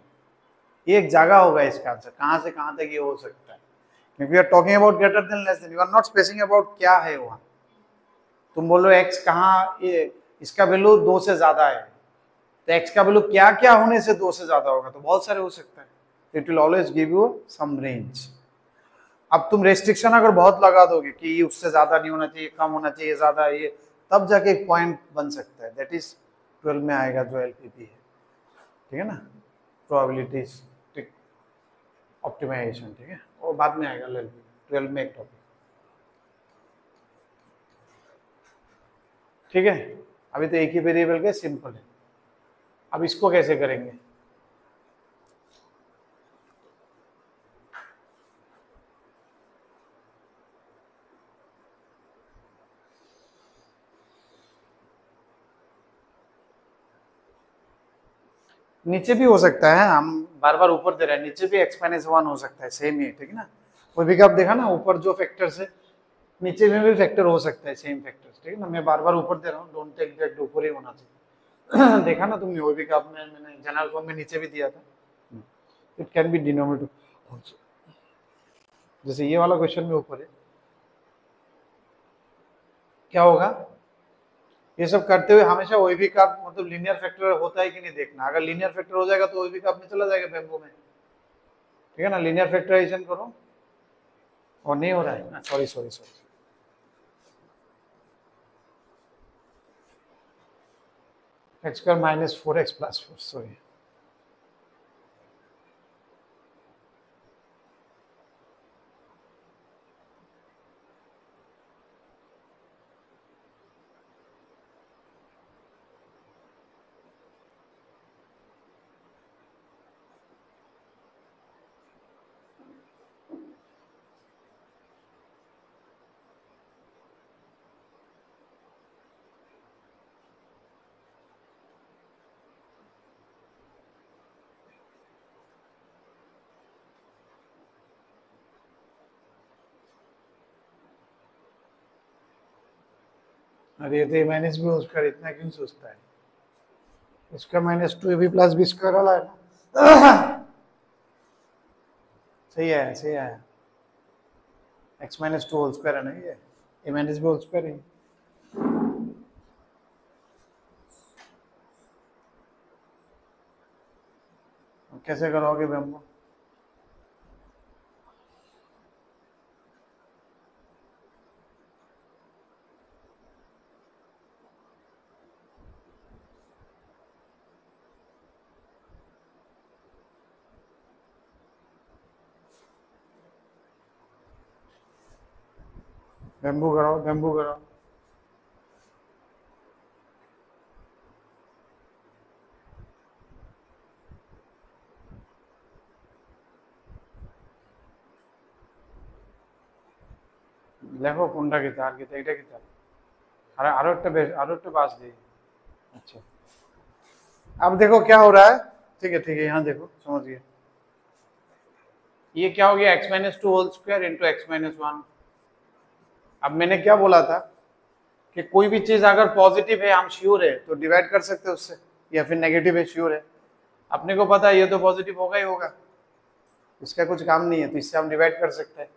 ये एक जगह होगा इसका आंसर, कहाँ से कहाँ तक ये हो सकता है, क्योंकि we are talking about greater than less than, you are not spacing about क्या है वहाँ। तुम बोलो एक्स कहाँ, ये इसका वैल्यू 2 से ज्यादा है, तो एक्स का वैल्यू क्या क्या होने से 2 से ज्यादा होगा, तो बहुत सारे हो सकता है, it will always give you some range. अब तुम रेस्ट्रिक्शन अगर बहुत लगा दोगे कि ये उससे ज्यादा नहीं होना चाहिए, कम होना चाहिए, ज्यादा, ये तब जाके एक पॉइंट बन सकता है, दैट इज 12 में आएगा जो एलपीपी है, ठीक है ना, प्रोबेबिलिटीज ऑप्टिमाइजेशन, ठीक है, वो बाद में आएगा, 12 में एक टॉपिक, ठीक है। अभी तो एक ही वेरिएबल के सिंपल है। अब इसको कैसे करेंगे, नीचे भी हो सकता है, हम बार बार ऊपर दे रहे हैं, नीचे भी -1 हो सकता है, सेम ही है, ठीक है ना। वो भी आप देखा ना, ऊपर जो फैक्टर्स है नीचे में भी फैक्टर हो सकता है, सेम फैक्टर्स, ठीक है ना। मैं बार बार ऊपर दे रहा हूँ, डोंट टेक दैट ऊपर ही होना चाहिए। देखा ना तुमने, वो भी मैंने जनरल फॉर्म में नीचे भी दिया था, it can be denominator also, जैसे ये वाला क्वेश्चन में ऊपर है, क्या होगा, ये सब करते हुए हमेशा वही भी का मतलब लीनियर फैक्टर होता है कि नहीं देखना, अगर लीनियर फैक्टर हो जाएगा तो वही भी का में चला जाएगा बैम्बू में, ठीक है ना। लीनियर फैक्टराइजेशन करो, और नहीं हो रहा है, सॉरी सॉरी सॉरी, एक्स का -4x + 4, सॉरी, अरे तो माइनस भी उसका इतना क्यों सोचता है, इसका -2 भी प्लस भी स्क्वायर वाला है ना। सही है, सही है, x -2 होल स्क्वायर है ना, ये a minus b whole square है। कैसे करोगे बैम्बू, बैम्बू कराओ, बैम्बू कराओ, দেখো কোনটা কিতা আর কিতা, এটা কিতা, আরো একটা पास दे। अच्छा, अब देखो क्या हो रहा है, ठीक है ठीक है, यहाँ देखो समझ गए, ये क्या हो गया, x -2 whole square into x -1। अब मैंने क्या बोला था कि कोई भी चीज अगर पॉजिटिव है, हम श्योर है तो डिवाइड कर सकते हैं उससे, या फिर नेगेटिव है श्योर है, अपने को पता है ये तो पॉजिटिव होगा ही होगा, इसका कुछ काम नहीं है, तो इससे हम डिवाइड कर सकते हैं,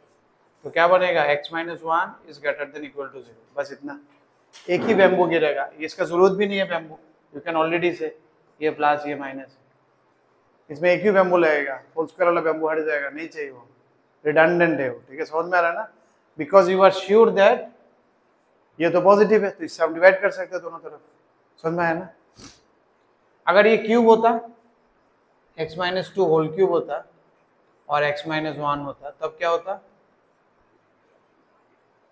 तो क्या बनेगा, x -1 is greater than equal to 0, बस इतना, एक ही बैम्बू गिरेगा, इसका जरूरत भी नहीं है बैम्बू, यू कैन ऑलरेडी से ये प्लस ये माइनस, इसमें एक ही बैम्बू लगेगा, होल स्क्वायर वाला बैम्बू हट जाएगा, नहीं चाहिए वो, रिडंडेंट है वो, ठीक है, समझ में आ रहा है ना, because you are sure that ये तो पॉजिटिव है, तो इससे हम डिवाइड कर सकते हैं दोनों तरफ, समझ में आया ना। अगर ये क्यूब होता, x -2 होल क्यूब होता और x -1 होता, तब क्या होता,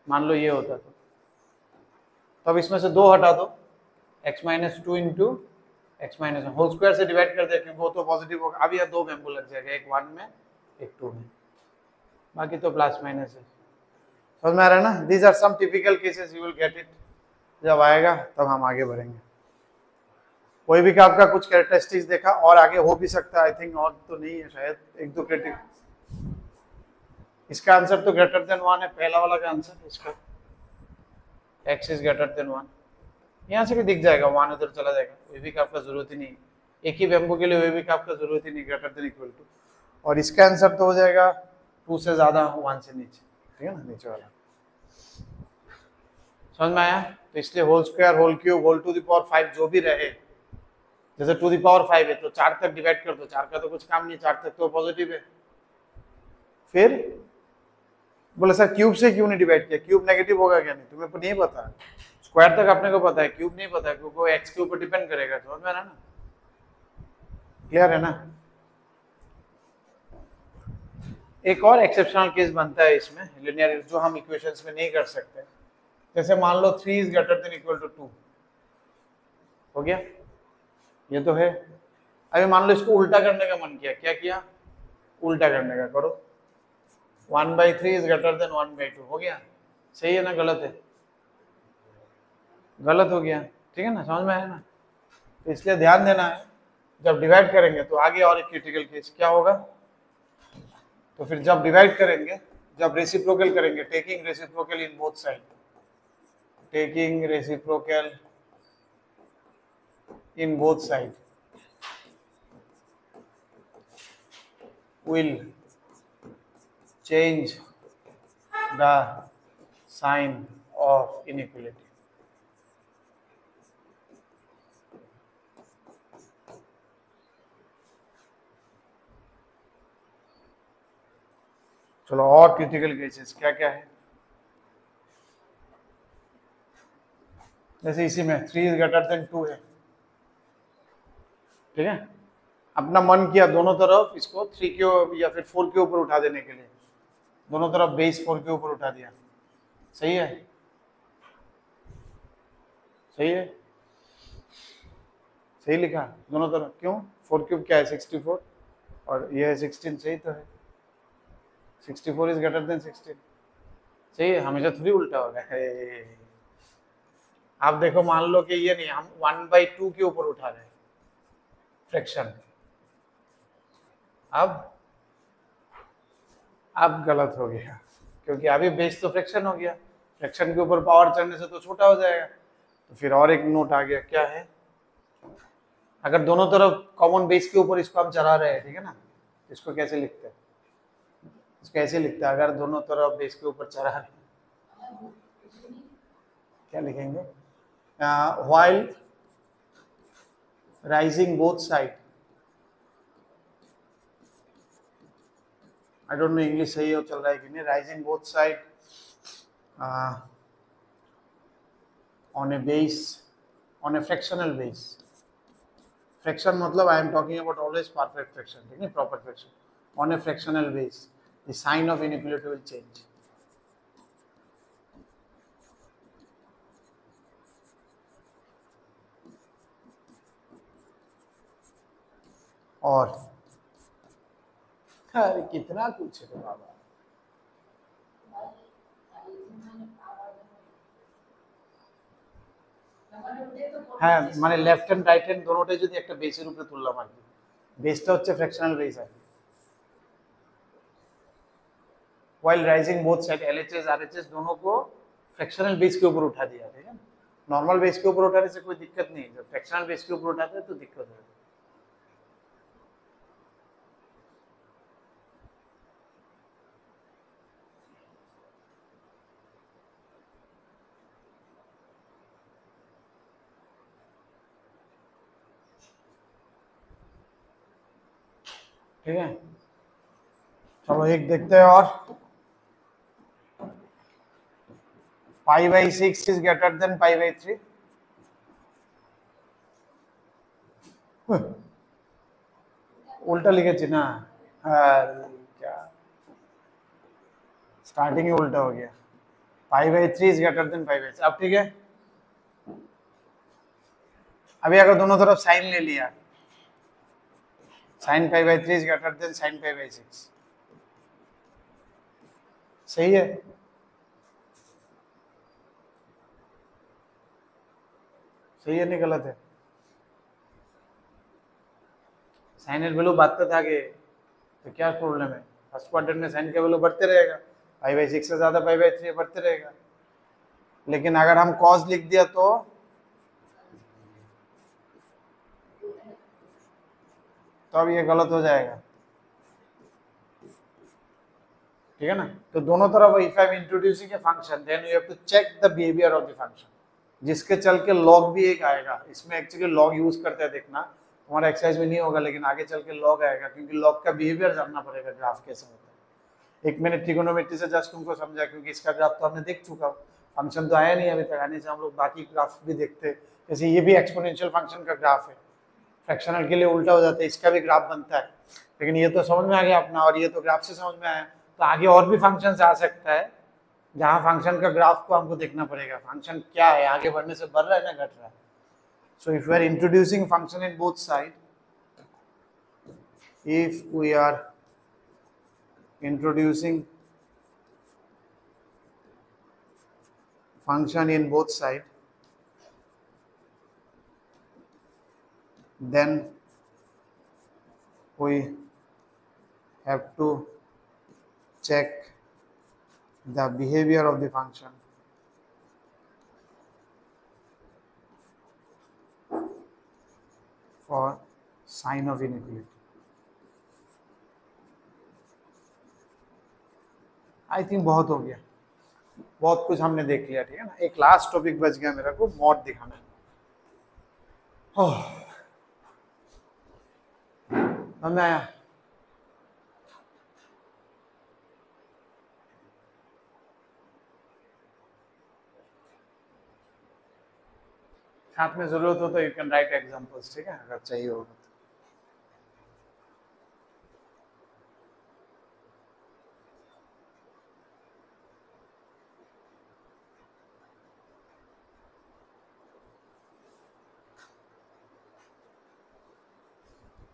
मान लो ये होता, तो तब इसमें से 2 हटा दो, x -2 into x -1 whole square से डिवाइड कर दे, क्योंकि वो तो पॉजिटिव होगा, अब यह 2 बैम्बू लग जाएगा, एक 1 में एक 2 में, बाकी तो प्लस माइनस है, समझ में आ रहा है ना। These are some typical cases, you will get it. जब आएगा तब हम आगे बढ़ेंगे। कोई भी आपका कुछ कैरेक्टरिस्टिक्स देखा और आगे हो भी सकता है, आई थिंक और तो नहीं है शायद, एक दो क्रिटिक। इसका आंसर तो ग्रेटर देन 1 है, पहला वाला का आंसर इसका x इज ग्रेटर देन 1। यहाँ से भी दिख जाएगा 1 उधर चला जाएगा, वेवी का आपका जरूरत ही नहीं, एक ही बेम्बू के लिए वेवी का आपका जरूरत ही नहीं, ग्रेटर देन इक्वल टू। और इसका आंसर तो हो जाएगा 2 से ज्यादा 1 से नीचे, ठीक है ना, नीचे वाला। समझ में आया? तो इसलिए whole square, whole cube, whole to the power 5 जो भी रहे, जैसे टू द पावर 5 है तो 4 तक डिवाइड कर दो, 4 का तो कुछ काम नहीं, 4 तक तो पॉजिटिव है। फिर बोला सर क्यूब से क्यों नहीं डिवाइड किया, क्यूब नेगेटिव होगा क्या? नहीं, तुम्हें नहीं पता, स्क्वायर तक अपने को पता है, क्यूब नहीं पता है क्योंकि एक्स के ऊपर डिपेंड करेगा। समझ में आना ना? क्लियर है ना? एक और एक्सेप्शनल केस बनता है इसमें लिनियर, जो हम इक्वेशंस में नहीं कर सकते। जैसे मान लो 3 is greater than equal to 2, हो गया, ये तो है। अभी मान लो इसको उल्टा करने का मन किया, क्या किया? उल्टा करने का, करो। 1/3 इज ग्रेटर देन 1/2, हो गया। सही है ना, गलत है? गलत हो गया, ठीक है ना, समझ में आया ना? तो इसलिए ध्यान देना है, जब डिवाइड करेंगे तो आगे और एक क्रिटिकल केस क्या होगा, तो फिर जब डिवाइड करेंगे, जब रेसिप्रोकल करेंगे, taking reciprocal in both side, taking reciprocal in both side will change the sign of inequality. चलो और क्रिटिकल केसेस क्या क्या है, जैसे इसी में 3 इज ग्रेटर देन 2 है, ठीक है। अपना मन किया दोनों तरफ इसको 3 के या फिर 4 के ऊपर उठा देने के लिए, दोनों तरफ बेस 4 के ऊपर उठा दिया, सही है? सही है, सही लिखा, दोनों तरफ। क्यों? 4 क्यूब क्या है? 64, और ये है 16, सही तो है। 64 इज ग्रेटर देन 16, सही है, हमेशा थोड़ी उल्टा होगा। आप देखो, मान लो कि ये नहीं, हम 1/2 के ऊपर उठा रहे हैं फ्रैक्शन, अब गलत हो गया, क्योंकि अभी बेस तो फ्रैक्शन हो गया, फ्रैक्शन के ऊपर पावर चढ़ने से तो छोटा हो जाएगा। तो फिर और एक नोट आ गया, क्या है, अगर दोनों तरफ कॉमन बेस के ऊपर इसको हम चढ़ा रहे हैं, ठीक है ना, इसको कैसे लिखते हैं? इसको ऐसे लिखते हैं, अगर दोनों तरफ बेस के ऊपर चढ़ा रहे हैं, क्या लिखेंगे? while rising both side, I don't know English सही हो चल रहा है कि नहीं, rising both side on a base, on a fractional base, fraction मतलब I am talking about always perfect fraction, ठीक है, proper fraction, on a fractional base the sign of inequality will change. और अरे कितना कुछ है बाबा, হ্যাঁ মানে লেফট হ্যান্ড রাইট হ্যান্ড দুটোটাই যদি একটা বেসের উপরে তুললাম আর কি, বেসটা হচ্ছে ফ্র্যাকশনাল বেস আর কি। while rising both side LHS RHS दोनों को फ्रैक्शनल बेस के ऊपर उठा दिया, ठीक है। नॉर्मल बेस के ऊपर उठाने से कोई दिक्कत नहीं है, जब फ्रैक्शनल बेस के ऊपर उठाते हैं तो दिक्कत है। ठीक है, चलो एक देखते हैं और, π/6 is greater than π/3, उल्टा लिखे ना, क्या स्टार्टिंग ही उल्टा हो गया, π/3 is greater than π/6। अब ठीक है, अभी अगर दोनों तरफ साइन ले लिया, sin π/3 is greater than sin π/6, सही है। सही है नहीं गलत है? साइन एट वैल्यू बढ़ता था आगे तो क्या प्रॉब्लम है? फर्स्ट क्वाड्रेंट में साइन का वैल्यू बढ़ते रहेगा, पाई बाई 6 से ज्यादा पाई बाई 3 बढ़ते रहेगा। लेकिन अगर हम कॉस लिख दिया तो अब ये गलत हो जाएगा, ठीक है ना? तो दोनों तरफ if I am introducing a function then you have to check the behaviour of the function, जिसके चल के लॉग भी एक आएगा। इसमें एक्चुअली लॉग यूज करते हैं, देखना हमारा एक्सरसाइज में नहीं होगा लेकिन आगे चल के लॉग आएगा, क्योंकि लॉग का बिहेवियर जानना पड़ेगा, ग्राफ कैसे होता है। एक मैंने ट्रिगोनोमेट्री से जस्ट तुमको समझा, क्योंकि इसका ग्राफ तो हमने देख चुका, फंक्शन तो आया नहीं अभी तक, आने से हम लोग बाकी ग्राफ भी देखते। जैसे ये भी एक्सपोनेंशियल फंक्शन का ग्राफ है, फ्रैक्शनल के लिए उल्टा हो जाता है, इसका भी ग्राफ बनता है। लेकिन ये तो समझ में आ गया अपना, और ये तो ग्राफ से समझ में आया। तो आगे और भी फंक्शन आ सकता है जहाँ फंक्शन का ग्राफ को हमको देखना पड़ेगा, फंक्शन क्या है, आगे बढ़ने से बढ़ रहा है ना घट रहा है। So if we are introducing function in both side, if we are introducing function in both side, then we have to check the behavior of the function for sign of inequality. I think बहुत हो गया, बहुत कुछ हमने देख लिया, ठीक है ना? एक लास्ट टॉपिक बच गया मेरा को, मॉड दिखाना। हमें आया साथ में जरूरत हो तो यू कैन राइट एग्जांपल्स, ठीक है, अगर चाहिए होगा तो।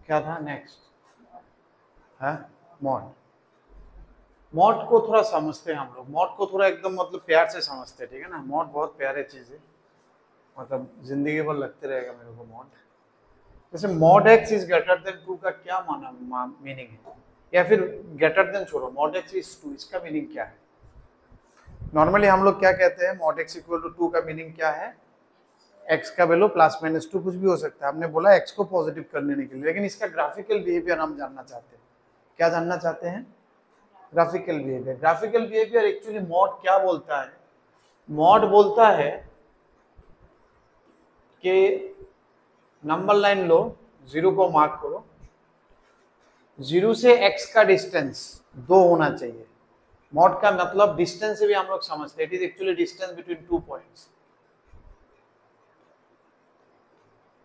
क्या था नेक्स्ट? है मॉड। मॉड को थोड़ा समझते हैं हम लोग, मॉड को थोड़ा एकदम मतलब प्यार से समझते हैं, ठीक है ना? मॉड बहुत प्यारे चीज है, मतलब जिंदगी भर लगते रहेगा मेरे को मॉड। जैसे mod x is greater then 2 का क्या मीनिंग है, या फिर ग्रेटर देन छोड़ो, मॉड एक्स इज 2, इसका मीनिंग क्या है? नॉर्मली हम लोग क्या कहते हैं, मॉड एक्स इक्वल टू 2 का मीनिंग क्या है? x का वैल्यू प्लस माइनस 2 कुछ भी हो सकता है, हमने बोला x को पॉजिटिव करने के लिए, लेकिन इसका ग्राफिकल बिहेवियर हम जानना चाहते हैं। क्या जानना चाहते हैं? Graphical behaviour. Graphical behaviour actually mod क्या बोलता है? मॉड बोलता है कि नंबर लाइन लो, 0 को मार्क करो, 0 से x का डिस्टेंस 2 होना चाहिए। मॉड का मतलब डिस्टेंस से भी हम लोग समझते हैं, it is actually distance between 2 points.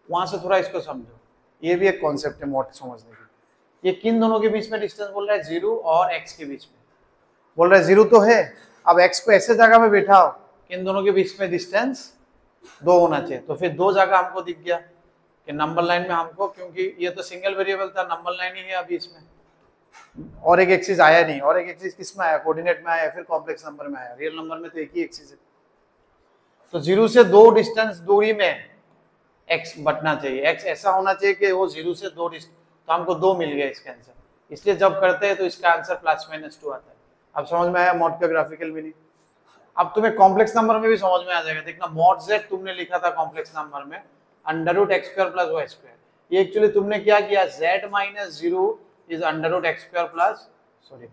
वहां से थोड़ा इसको समझो, ये भी एक कॉन्सेप्ट है मॉड समझने की। ये किन दोनों के बीच में डिस्टेंस बोल रहा है? 0 और x के बीच में बोल रहा है। 0 तो है, अब x को ऐसे जगह में बैठाओ कि इन दोनों के बीच में डिस्टेंस 2 होना चाहिए। तो फिर 2 जगह हमको दिख गया कि नंबर लाइन में हमको, क्योंकि ये तो सिंगल वेरिएबल था, नंबर लाइन ही है अभी इसमें, और एक एक्सिस आया नहीं। और एक एक्सिस किस में आया? कोऑर्डिनेट में आया, फिर कॉम्प्लेक्स नंबर में आया। रियल नंबर में तो एक ही एक्सिस है। तो 0 से 2 डिस्टेंस दूरी में x बटना चाहिए, x ऐसा होना चाहिए कि वो 0 से 2 डिस्टेंस, तो हमको 2 मिल गया इसका आंसर। इसलिए जब करते हैं तो इसका आंसर प्लस माइनस 2 आता है। अब समझ में आया मॉड का ग्राफिकल मीनिंग? अब तुम्हें कॉम्प्लेक्स नंबर में भी समझ में आ जाएगा। देखना, मॉड z तुमने लिखा था कॉम्प्लेक्स नंबर में √x² + y²। ये एक्चुअली तुमने क्या किया, z - 0 is √x² plus, sorry,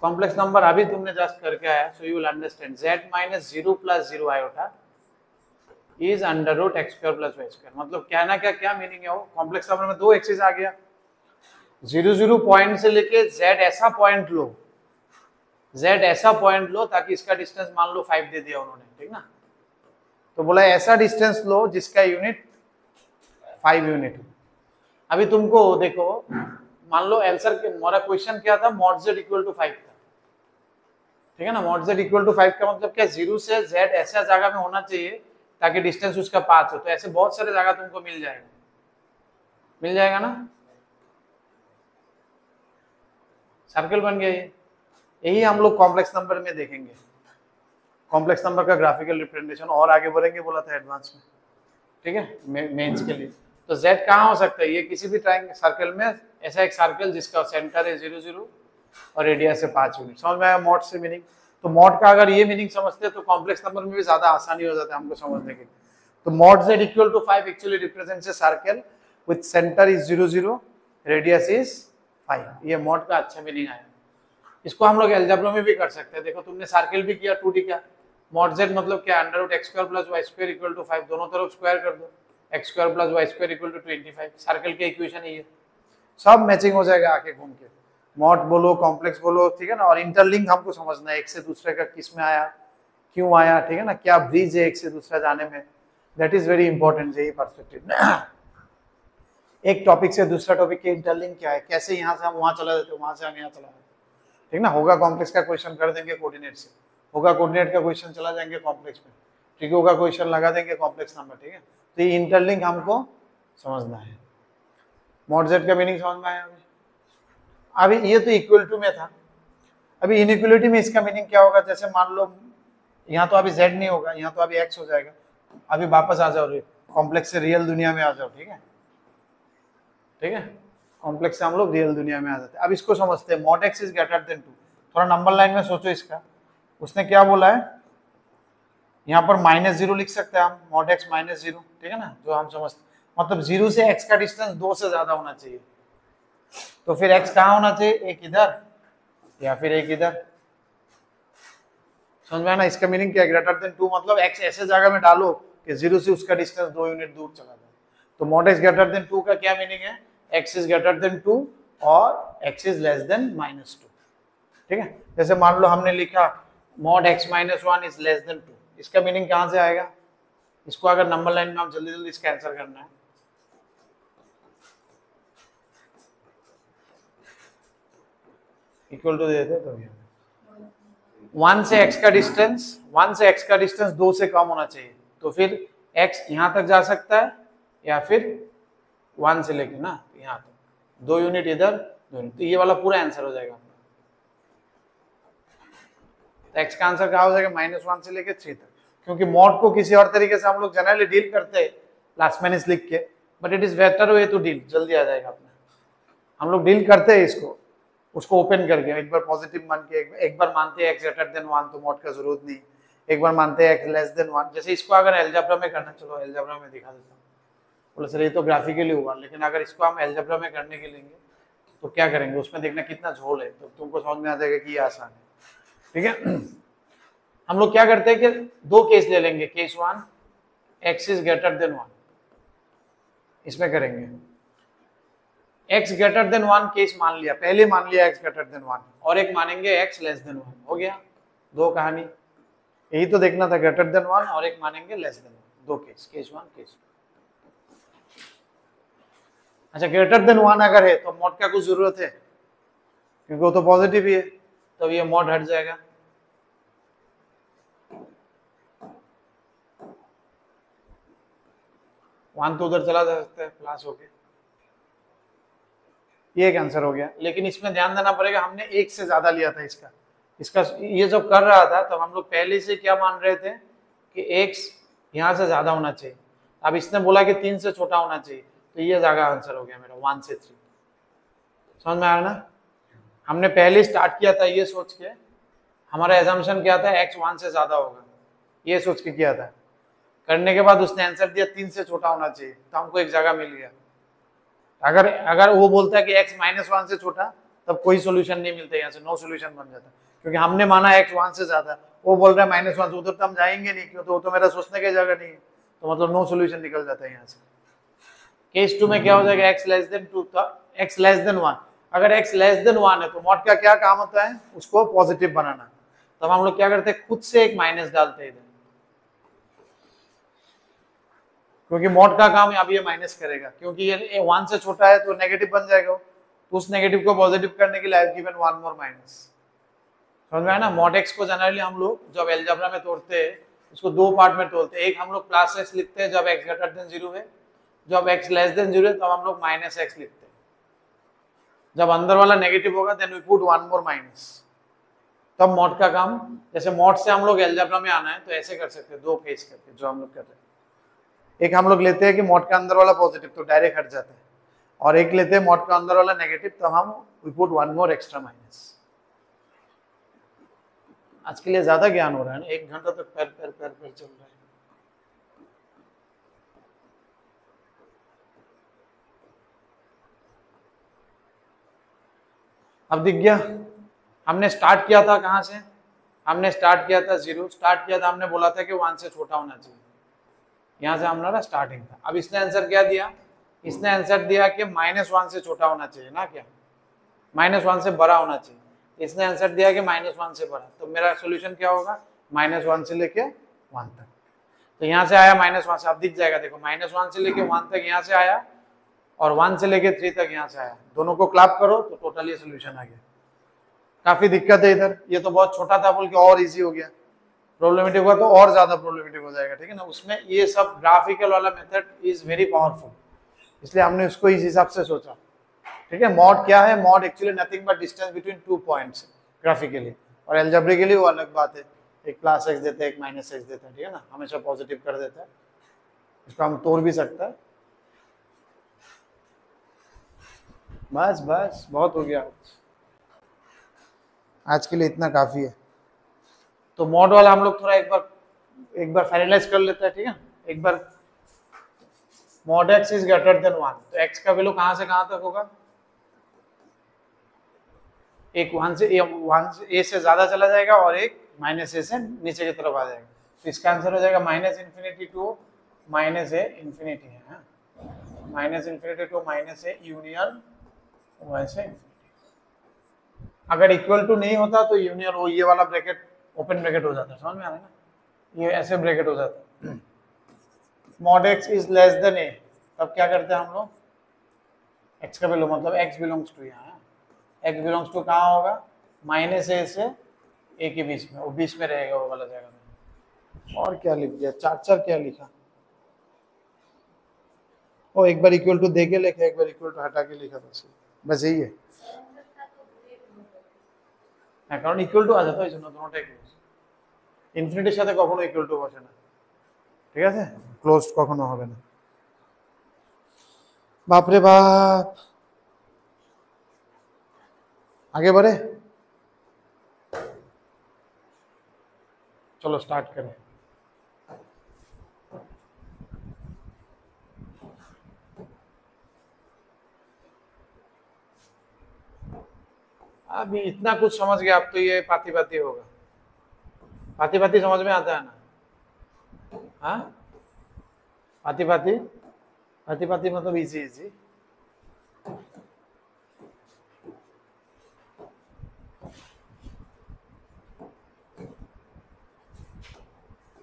complex number अभी तुमने जस्ट करके आया, so you will understand z - 0 + 0 iota is √x² + y²। मतलब क्या ना क्या मीनिंग है? वो कॉम्प्लेक्स नंबर में 2 एक्सिस आ गया, 0 पॉइंट से लेके z ऐसा पॉइंट लो, z ऐसा पॉइंट लो ताकि इसका डिस्टेंस मान लो 5 दे दिया उन्होंने, ठीक ना? तो बोला ऐसा डिस्टेंस लो जिसका यूनिट 5 यूनिट। अभी तुमको देखो, मान लो आंसर के हमारा क्वेश्चन क्या था, मॉड z = 5 था, ठीक है ना? मॉड z = 5 का मतलब क्या, 0 से z ऐसा जगह में होना चाहिए ताकि डिस्टेंस उसका 5 हो। तो ऐसे बहुत सारे जगह तुमको मिल जाएगा ना? सर्कल बन गया ये। यही हम लोग कॉम्प्लेक्स नंबर में देखेंगे। कॉम्प्लेक्स नंबर का ग्राफिकल रिप्रेजेंटेशन, और आगे बढ़ेंगे बोला था एडवांस में, ठीक है, मेंस के लिए। तो z कहाँ हो सकता है, ये किसी भी ट्रायंगल सर्कल में, ऐसा एक सर्कल जिसका सेंटर है 0 0 और रेडियस है 5 यूनिट। समझ में आया मॉड से मीनिंग? तो मॉड का अगर ये मीनिंग समझते हैं तो कॉम्प्लेक्स नंबर में भी ज्यादा आसानी हो जाता है हमको समझने के लिए। तो mod z equal to 5 actually represents a circle with centre is 0 0, radius is 5। ये मॉड का अच्छा मीनिंग आया। इसको हम लोग अलजेब्रा में भी कर सकते हैं। देखो तुमने सर्कल भी किया 2D का, मॉड z मतलब क्या, √x² + y² इक्वल टू 5, दोनों तरफ स्क्वायर कर दो, x² + y² equal to 25। Circle की इक्वेशन है ये, सब मैचिंग हो जाएगा आके घूम के, मॉड बोलो कॉम्प्लेक्स बोलो, ठीक है ना। और इंटरलिंक हमको समझना है, एक से दूसरे का किस में आया, क्यों आया, ठीक है ना, क्या ब्रिज है एक से दूसरा जाने में, दैट इज वेरी इंपॉर्टेंट। यही परस्पेक्टिव, एक टॉपिक से दूसरा टॉपिक के इंटरलिंक क्या है, कैसे यहाँ से हम वहां चला जाते, वहां से हम यहाँ चला जाते, ठीक ना। होगा कॉम्प्लेक्स का क्वेश्चन कर देंगे कोऑर्डिनेट से, होगा कोऑर्डिनेट का क्वेश्चन चला जाएंगे कॉम्प्लेक्स में, ठीक है, होगा क्वेश्चन लगा देंगे कॉम्प्लेक्स नंबर, ठीक है। तो ये इंटरलिंक हमको समझना है। मॉड z का मीनिंग समझ में आया अभी ये तो इक्वल टू में था। अभी इनइक्वलिटी में इसका मीनिंग क्या होगा, जैसे मान लो यहाँ तो अभी z नहीं होगा, यहाँ तो अभी x हो जाएगा। अभी वापस आ जाओ, कॉम्प्लेक्स से रियल दुनिया में आ जाओ, ठीक है, ठीक है, कॉम्प्लेक्स से हम लोग रियल दुनिया में आ जाते हैं। अब इसको समझते हैं, mod x is greater then 2। थोड़ा नंबर लाइन में सोचो इसका, उसने क्या बोला है, यहाँ पर -0 लिख सकते हैं हम, मॉड x -0, ठीक है ना, जो हम समझते, मतलब 0 से x का डिस्टेंस 2 से ज्यादा होना चाहिए। तो फिर x कहाँ होना चाहिए, एक इधर या फिर एक इधर। समझ में आया ना, इसका मीनिंग क्या है, ग्रेटर देन 2 मतलब x ऐसे जगह में डालो कि 0 से उसका डिस्टेंस 2 यूनिट दूर चला जाए। तो मॉड x ग्रेटर देन 2 का क्या मीनिंग है, x इज ग्रेटर देन 2 और x इज लेस देन -2, ठीक है। जैसे मान लो हमने लिखा mod x -1 is less than 2, इसका मीनिंग कहां से आएगा, इसको अगर नंबर लाइन में हम जल्दी जल्दी इसका आंसर करना है, इक्वल टू देते तो 1 से x का डिस्टेंस, 1 से x का डिस्टेंस 2 से कम होना चाहिए। तो फिर x यहां तक जा सकता है या फिर 1 से लेके ना यहाँ तक, 2 यूनिट इधर 2 यूनिट, तो ये वाला पूरा आंसर हो जाएगा। तो x का आंसर क्या हो जाएगा, -1 से लेके 3 तक। क्योंकि मॉड को किसी और तरीके से हम लोग जनरली डील करते हैं लास्ट माइनस लिख के, but it is better way to deal, जल्दी आ जाएगा अपने। हम लोग डील करते हैं इसको, उसको ओपन करके, एक बार पॉजिटिव मान के, एक बार मानते हैं x ग्रेटर देन 1 तो मॉड का जरूरत नहीं, एक बार मानते हैं x लेस देन 1। जैसे इसको अगर अलजेब्रा में करना, चलो अलजेब्रा में दिखा देता हूँ, बोले सर ये तो ग्राफिकली हुआ, लेकिन अगर इसको हम अलजेब्रा में करने के लेंगे तो क्या करेंगे, उसमें देखना कितना झोल है, तो तुमको समझ में आ जाएगा कि ये आसान है, ठीक है। हम लोग क्या करते हैं कि दो केस ले लेंगे, case 1 x is greater than 1, इसमें करेंगे x ग्रेटर देन 1 केस मान लिया, पहले मान लिया x ग्रेटर देन 1, और एक मानेंगे x लेस देन 1, हो गया दो कहानी। यही तो देखना था, ग्रेटर देन 1 और एक मानेंगे लेस देन 1, दो केस, केस 1 केस 2। अच्छा ग्रेटर देन 1 अगर है तो मॉड का कुछ जरूरत है, क्योंकि वो तो पॉजिटिव ही है, तो ये मॉड हट जाएगा। वन तो उधर चला जा सकता है प्लस होके, ये एक आंसर हो गया। लेकिन इसमें ध्यान देना पड़ेगा, हमने एक से ज्यादा लिया था इसका ये जब कर रहा था तो हम लोग पहले से क्या मान रहे थे कि x यहाँ से ज्यादा होना चाहिए, अब इसने बोला कि 3 से छोटा होना चाहिए, तो ये ज्यादा आंसर हो गया मेरा 1 से 3। समझ में आया ना, हमने पहले स्टार्ट किया था ये सोच के, हमारा एजम्पशन क्या था x 1 से ज्यादा होगा, ये सोच के किया था। करने के बाद उसने आंसर दिया 3 से छोटा होना चाहिए, तो हमको एक जगह मिल गया। अगर वो बोलता है कि x -1 से छोटा, तब कोई सोल्यूशन नहीं मिलता, यहाँ से नो सोल्यूशन बन जाता, क्योंकि हमने माना x 1 से ज्यादा, वो बोल रहा है -1 से, उधर तो हम जाएंगे नहीं, क्यों, तो वो तो मेरा सोचने की जगह नहीं है, तो मतलब नो सोल्यूशन निकल जाता है यहाँ से। केस 2 में क्या हो जाएगा, x less than 2, x less than 1। अगर x लेस देन 1 है तो मॉड का क्या काम होता है, उसको पॉजिटिव बनाना। तब हम लोग क्या करते हैं, खुद से एक माइनस डालते हैं इधर, क्योंकि मॉड का काम अब ये माइनस करेगा, क्योंकि ये 1 से छोटा है तो नेगेटिव बन जाएगा, तो उस नेगेटिव को पॉजिटिव करने के लिए I have given 1 more minus. समझ में आया ना। मॉड एक्स को जनरली हम लोग जब अलजेब्रा में तोड़ते हैं उसको दो पार्ट में तोड़ते हैं, एक हम लोग प्लस एक्स लिखते हैं जब एक्स ग्रेटर देन 0 है, जब एक्स लेस देन 0 है तब हम लोग माइनस एक्स लिखते हैं, जब अंदर वाला नेगेटिव होगा then we put 1 more minus. तब मॉड का काम, जैसे मॉड से हम लोग एलजेब्रा में आना है तो ऐसे कर सकते हैं, दो केस करके जो हम लोग कर रहे हैं। एक हम लोग लेते हैं कि मॉड का अंदर वाला पॉजिटिव तो डायरेक्ट हट जाता है, और एक लेते हैं मॉड का अंदर वाला नेगेटिव तो हम we put one more extra minus. आज के लिए ज्यादा ज्ञान हो रहा है ना, 1 घंटा तक पैर पैर पैर पैर चल रहा है। अब दिख गया, हमने स्टार्ट किया था कहां से, हमने स्टार्ट किया था 0, स्टार्ट किया था हमने बोला था कि 1 से छोटा होना चाहिए, यहां से हमारा स्टार्टिंग था। अब इसने आंसर क्या दिया, इसने आंसर दिया कि -1 से छोटा होना चाहिए ना, क्या -1 से बड़ा होना चाहिए, इसने आंसर दिया कि -1 से बड़ा, तो मेरा सोल्यूशन क्या होगा, -1 से लेके 1 तक। तो यहाँ से आया -1 से, आप दिख जाएगा देखो, -1 से लेके 1 तक यहाँ से आया, और 1 से लेके 3 तक यहाँ से आया, दोनों को क्लैप करो तो टोटल ये सोल्यूशन आ गया। काफी दिक्कत है इधर, ये तो बहुत छोटा था बोल के और इजी हो गया, प्रॉब्लमेटिक हुआ तो और ज्यादा प्रॉब्लमेटिक हो जाएगा, ठीक है ना। उसमें ये सब ग्राफिकल वाला मेथड इज वेरी पावरफुल, इसलिए हमने उसको इस हिसाब से सोचा, ठीक है। मॉड क्या है, mod actually nothing but distance between 2 points graphically, और एल्जेब्रिकली वो अलग बात है, एक प्लस एक्स देते हैं एक माइनस एक्स देते हैं, ठीक है ना, हमेशा पॉजिटिव कर देता है, इसको हम तोड़ भी सकता है। बस बस बहुत हो गया आज के लिए, इतना काफी है। तो मॉड वाला हम लोग थोड़ा एक बार फाइनलाइज कर लेते हैं, ठीक है। एक बार mod x is greater than 1, तो एक्स का वैल्यू कहां से कहां तक होगा, एक 1 से ए से ज्यादा चला जाएगा और एक -a से नीचे की तरफ आ जाएगा, तो इसका आंसर हो जाएगा -∞ टू -a इंफिनिटी है, -∞ टू -a यूनियन y से इंफिनिटी। अगर इक्वल टू नहीं होता तो यूनियन वो ये वाला ब्रैकेट ओपन ब्रैकेट हो जाता है, समझ में आ रहा है ना, ये ऐसे ब्रैकेट हो जाता है। Mod x is less then a, तब क्या करते हैं हम लोग, x का वैल्यू मतलब x बिलोंग्स टू, यहाँ x बिलोंग्स टू कहाँ होगा, -a से a के बीच में, वो बीच में रहेगा वो वाला जगह में। और क्या लिख दिया, चार क्या लिखा, ओ एक बार इक्वल टू दे के लिखा, एक बार इक्वल टू हटा के लिखा, बस यही है। কারণ ইকুয়াল টু আছে তো, এই জন্য দুটোটাই ক্লোজ, ইনফিনিটির সাথে কখনো ইকুয়াল টু বসে না, ঠিক আছে, ক্লোজড কখনো হবে না। बाप रे बाप, आगे बढ़े, चलो स्टार्ट करें। अभी इतना कुछ समझ गया, अब तो ये पाती पाती होगा, पाती पाती समझ में आता है ना, हाँ पाती पाती, पाती पाती मतलब इजी इजी,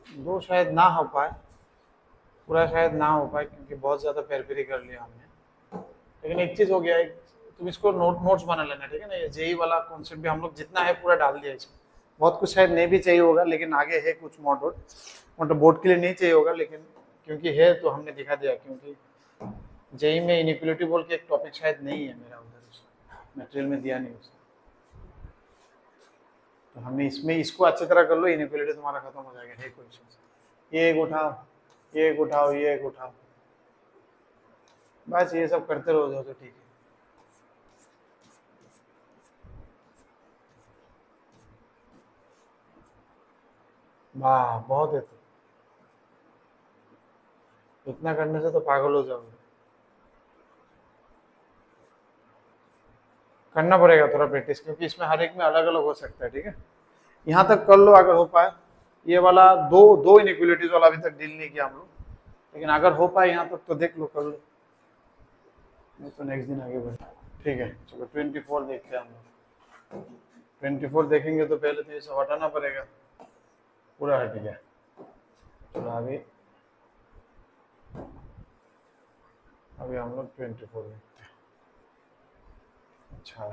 दो शायद ना हो पाए, पूरा शायद ना हो पाए क्योंकि बहुत ज्यादा पैरपेरी कर लिया हमने, लेकिन एक चीज हो गया, एक तुम इसको नोट्स बना लेना, ठीक है ना। ये जेई वाला कॉन्सेप्ट भी हम लोग जितना है पूरा डाल दिया इसमें, बहुत कुछ शायद नहीं भी चाहिए होगा, लेकिन आगे है कुछ मॉडल, मतलब बोर्ड के लिए नहीं चाहिए होगा, लेकिन क्योंकि है तो हमने दिखा दिया, क्योंकि जेई में इनइक्वलिटी बोल के एक टॉपिक शायद नहीं है मेरा उधर मटेरियल में दिया नहीं उसने, तो हमने इसमें इसको अच्छी तरह कर लो, इनइक्वलिटी तुम्हारा खत्म हो जाएगा। है क्वेश्चन, ये एक उठाओ, ये एक उठाओ, ये एक उठाओ, बस ये सब करते रहो जाओ तो ठीक है। वाह बहुत है, तो इतना करने से तो पागल हो जाओगे, करना पड़ेगा थोड़ा प्रैक्टिस, क्योंकि इसमें हर एक में अलग अलग हो सकता है, ठीक है। यहाँ तक कर लो अगर हो पाए, ये वाला दो इनइक्वलिटीज वाला अभी तक डील नहीं किया हम लोग, लेकिन अगर हो पाए यहाँ तक तो देख लो, कर लो, नहीं तो नेक्स्ट दिन आगे बढ़े, ठीक है। चलो 24 देखते हैं हम लोग, 24 देखेंगे तो पहले तो ये सब हटाना पड़ेगा, पूरा हट गया, चलो अभी हम लोग 24 देखते हैं। अच्छा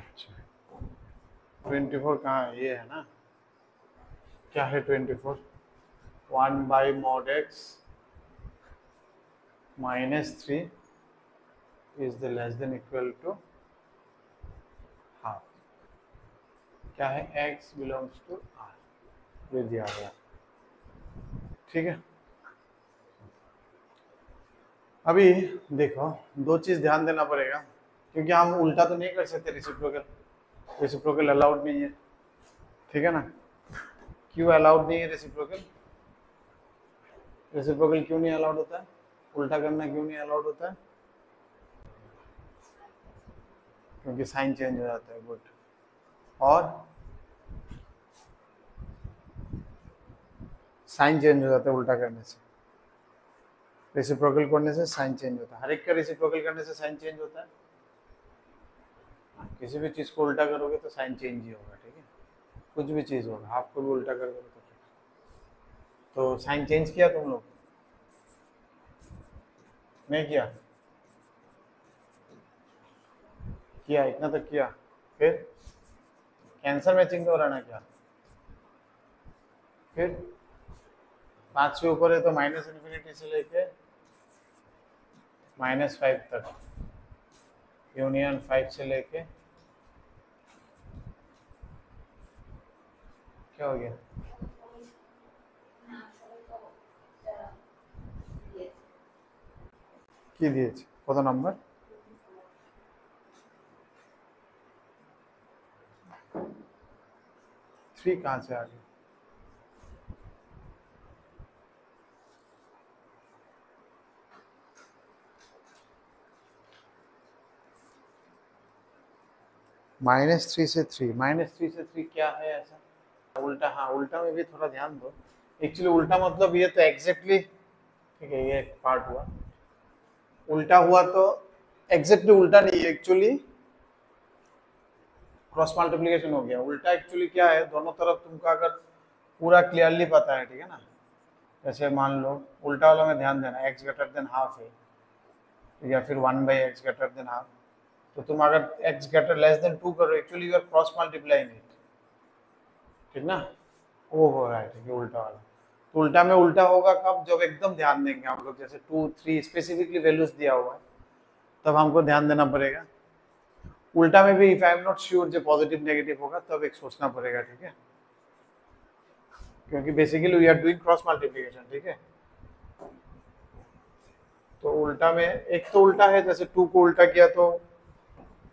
24 कहाँ है, ये है ना, क्या है 24, 1 by mod x -3 is the less than equal to half, क्या है, x बिलोंग्स टू r, ये दिया गया। ठीक है, अभी देखो दो चीज ध्यान देना पड़ेगा, क्योंकि हम उल्टा तो नहीं कर सकते, रेसिप्रोकल अलाउड नहीं है, ठीक है ना। क्यों अलाउड नहीं है रेसिप्रोकल? रेसिप्रोकल क्यों नहीं अलाउड होता है? उल्टा करना क्यों नहीं अलाउड होता है? क्योंकि साइन चेंज हो जाता है। गुड। और साइन चेंज हो जाता है उल्टा करने से, रेसिप्रोकल करने से साइन चेंज होता है। हर एक का रेसिप्रोकल करने से साइन चेंज होता है। किसी भी चीज को उल्टा करोगे तो साइन चेंज ही होगा, ठीक है। कुछ भी चीज होगा, हाफ को भी उल्टा करोगे तो साइन चेंज किया तुम लोग? नहीं किया? किया, इतना तक किया। फिर कैंसर मैचिंग तो हो रहा ना क्या? फिर 5 से ऊपर है तो माइनस इन्फिनिटी से लेके -5 तक, यूनियन 5 से लेके क्या हो गया? কি দিয়েছে? কত নাম্বার? थ्री कहाँ से आ गया? -3 से 3, -3 से 3 क्या है ऐसा? उल्टा, हाँ उल्टा में भी थोड़ा ध्यान दो। एक्चुअली उल्टा मतलब ये तो एग्जैक्टली, ठीक है, ये पार्ट हुआ। उल्टा हुआ तो एग्जैक्टली उल्टा नहीं है, एक्चुअली क्रॉस मल्टीप्लिकेशन हो गया। उल्टा एक्चुअली क्या है, दोनों तरफ तुमको अगर पूरा क्लियरली पता है, ठीक है ना। जैसे मान लो उल्टा वाला में ध्यान देना, x ग्रेटर देन हाफ है, या फिर 1/x ग्रेटर देन हाफ, तो तुम अगर x ग्रेटर लेस देन 2 करो, actually you are cross multiplying it, ठीक ना। वो हो रहा है, ठीक है, उल्टा वाला। तो उल्टा में उल्टा होगा कब? जब एकदम ध्यान देंगे हम लोग, जैसे 2 3 स्पेसिफिकली वैल्यूज दिया हुआ है, तब हमको ध्यान देना पड़ेगा। उल्टा में भी if I am not sure जो पॉजिटिव नेगेटिव होगा, तब एक सोचना पड़ेगा, ठीक है, क्योंकि basically we are doing cross multiplication, ठीक है। तो उल्टा में एक तो उल्टा है, जैसे 2 को उल्टा किया तो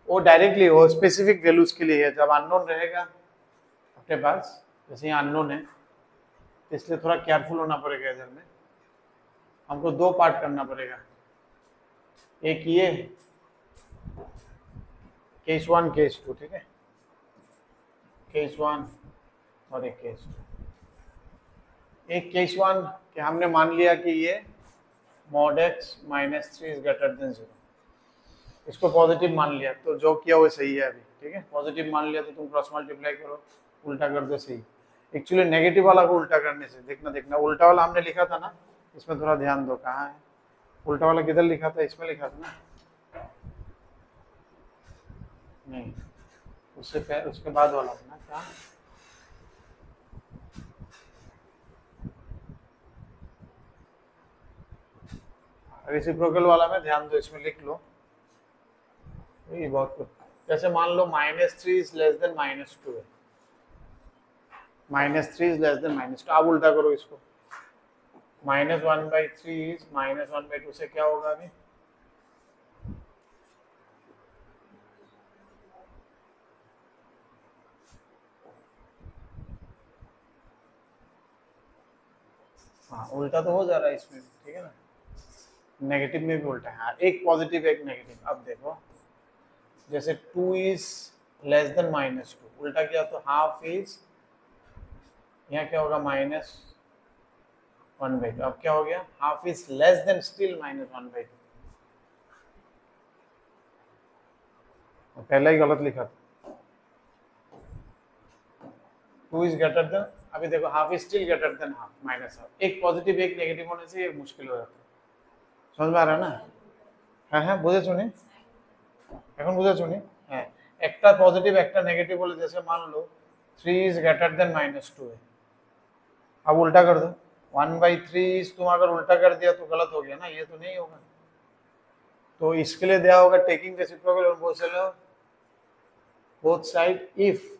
वो डायरेक्टली वो स्पेसिफिक वैल्यूज के लिए है। जब अननोन रहेगा अपने पास, जैसे यहाँ अननोन है, तो इसलिए थोड़ा केयरफुल होना पड़ेगा। इधर में हमको दो पार्ट करना पड़ेगा, एक ये केस 1 केस 2, ठीक है, केस 1 और एक केस 2। एक केस 1 कि हमने मान लिया कि ये mod x -3 is greater than 0, इसको पॉजिटिव मान लिया, तो जो किया वो सही है अभी, ठीक है। पॉजिटिव मान लिया तो तुम क्रॉस मल्टीप्लाई करो, उल्टा कर दो, सही। एक्चुअली नेगेटिव वाला को उल्टा करने से देखना उल्टा वाला हमने लिखा था ना, इसमें थोड़ा ध्यान दो। कहाँ है उल्टा वाला? किधर लिखा था? इसमें लिखा था ना? नहीं, उसके बाद वाला था ना, क्या? रेसिप्रोकल वाला में ध्यान दो, इसमें लिख लो, ये बहुत कुछ। जैसे मान लो -3 इज लेस देन -2 है, -3 इज लेस देन -2, अब उल्टा करो इसको। -1/3 इज -1/2 से क्या होगा अभी? हाँ, उल्टा तो हो जा रहा है इसमें, ठीक है ना। नेगेटिव में भी उल्टा है, हाँ, एक पॉजिटिव एक नेगेटिव। अब देखो जैसे 2 इज लेस देन -2, उल्टा किया तो हाफ इज, यहाँ क्या होगा? -1/2। अब क्या हो गया? Half is less then still -1/2, पहला ही गलत लिखा था। 2 इज ग्रेटर देन, अभी देखो half is still greater than half, -half. एक पॉजिटिव एक नेगेटिव होने से ये मुश्किल हो जाता है। समझ में आ रहा है ना? হ্যাঁ হ্যাঁ বুঝে শুনি, এখন বুঝে শুনি। হ্যাঁ, একটা পজিটিভ একটা नेगेटिव बोले, जैसे मान लो 3 इज ग्रेटर देन -2 है, अब उल्टा कर दो। 1/3 तुम अगर उल्टा कर दिया तो गलत हो गया ना, ये तो नहीं होगा। तो इसके लिए दिया होगा टेकिंग रेसिप्रोकल और both side if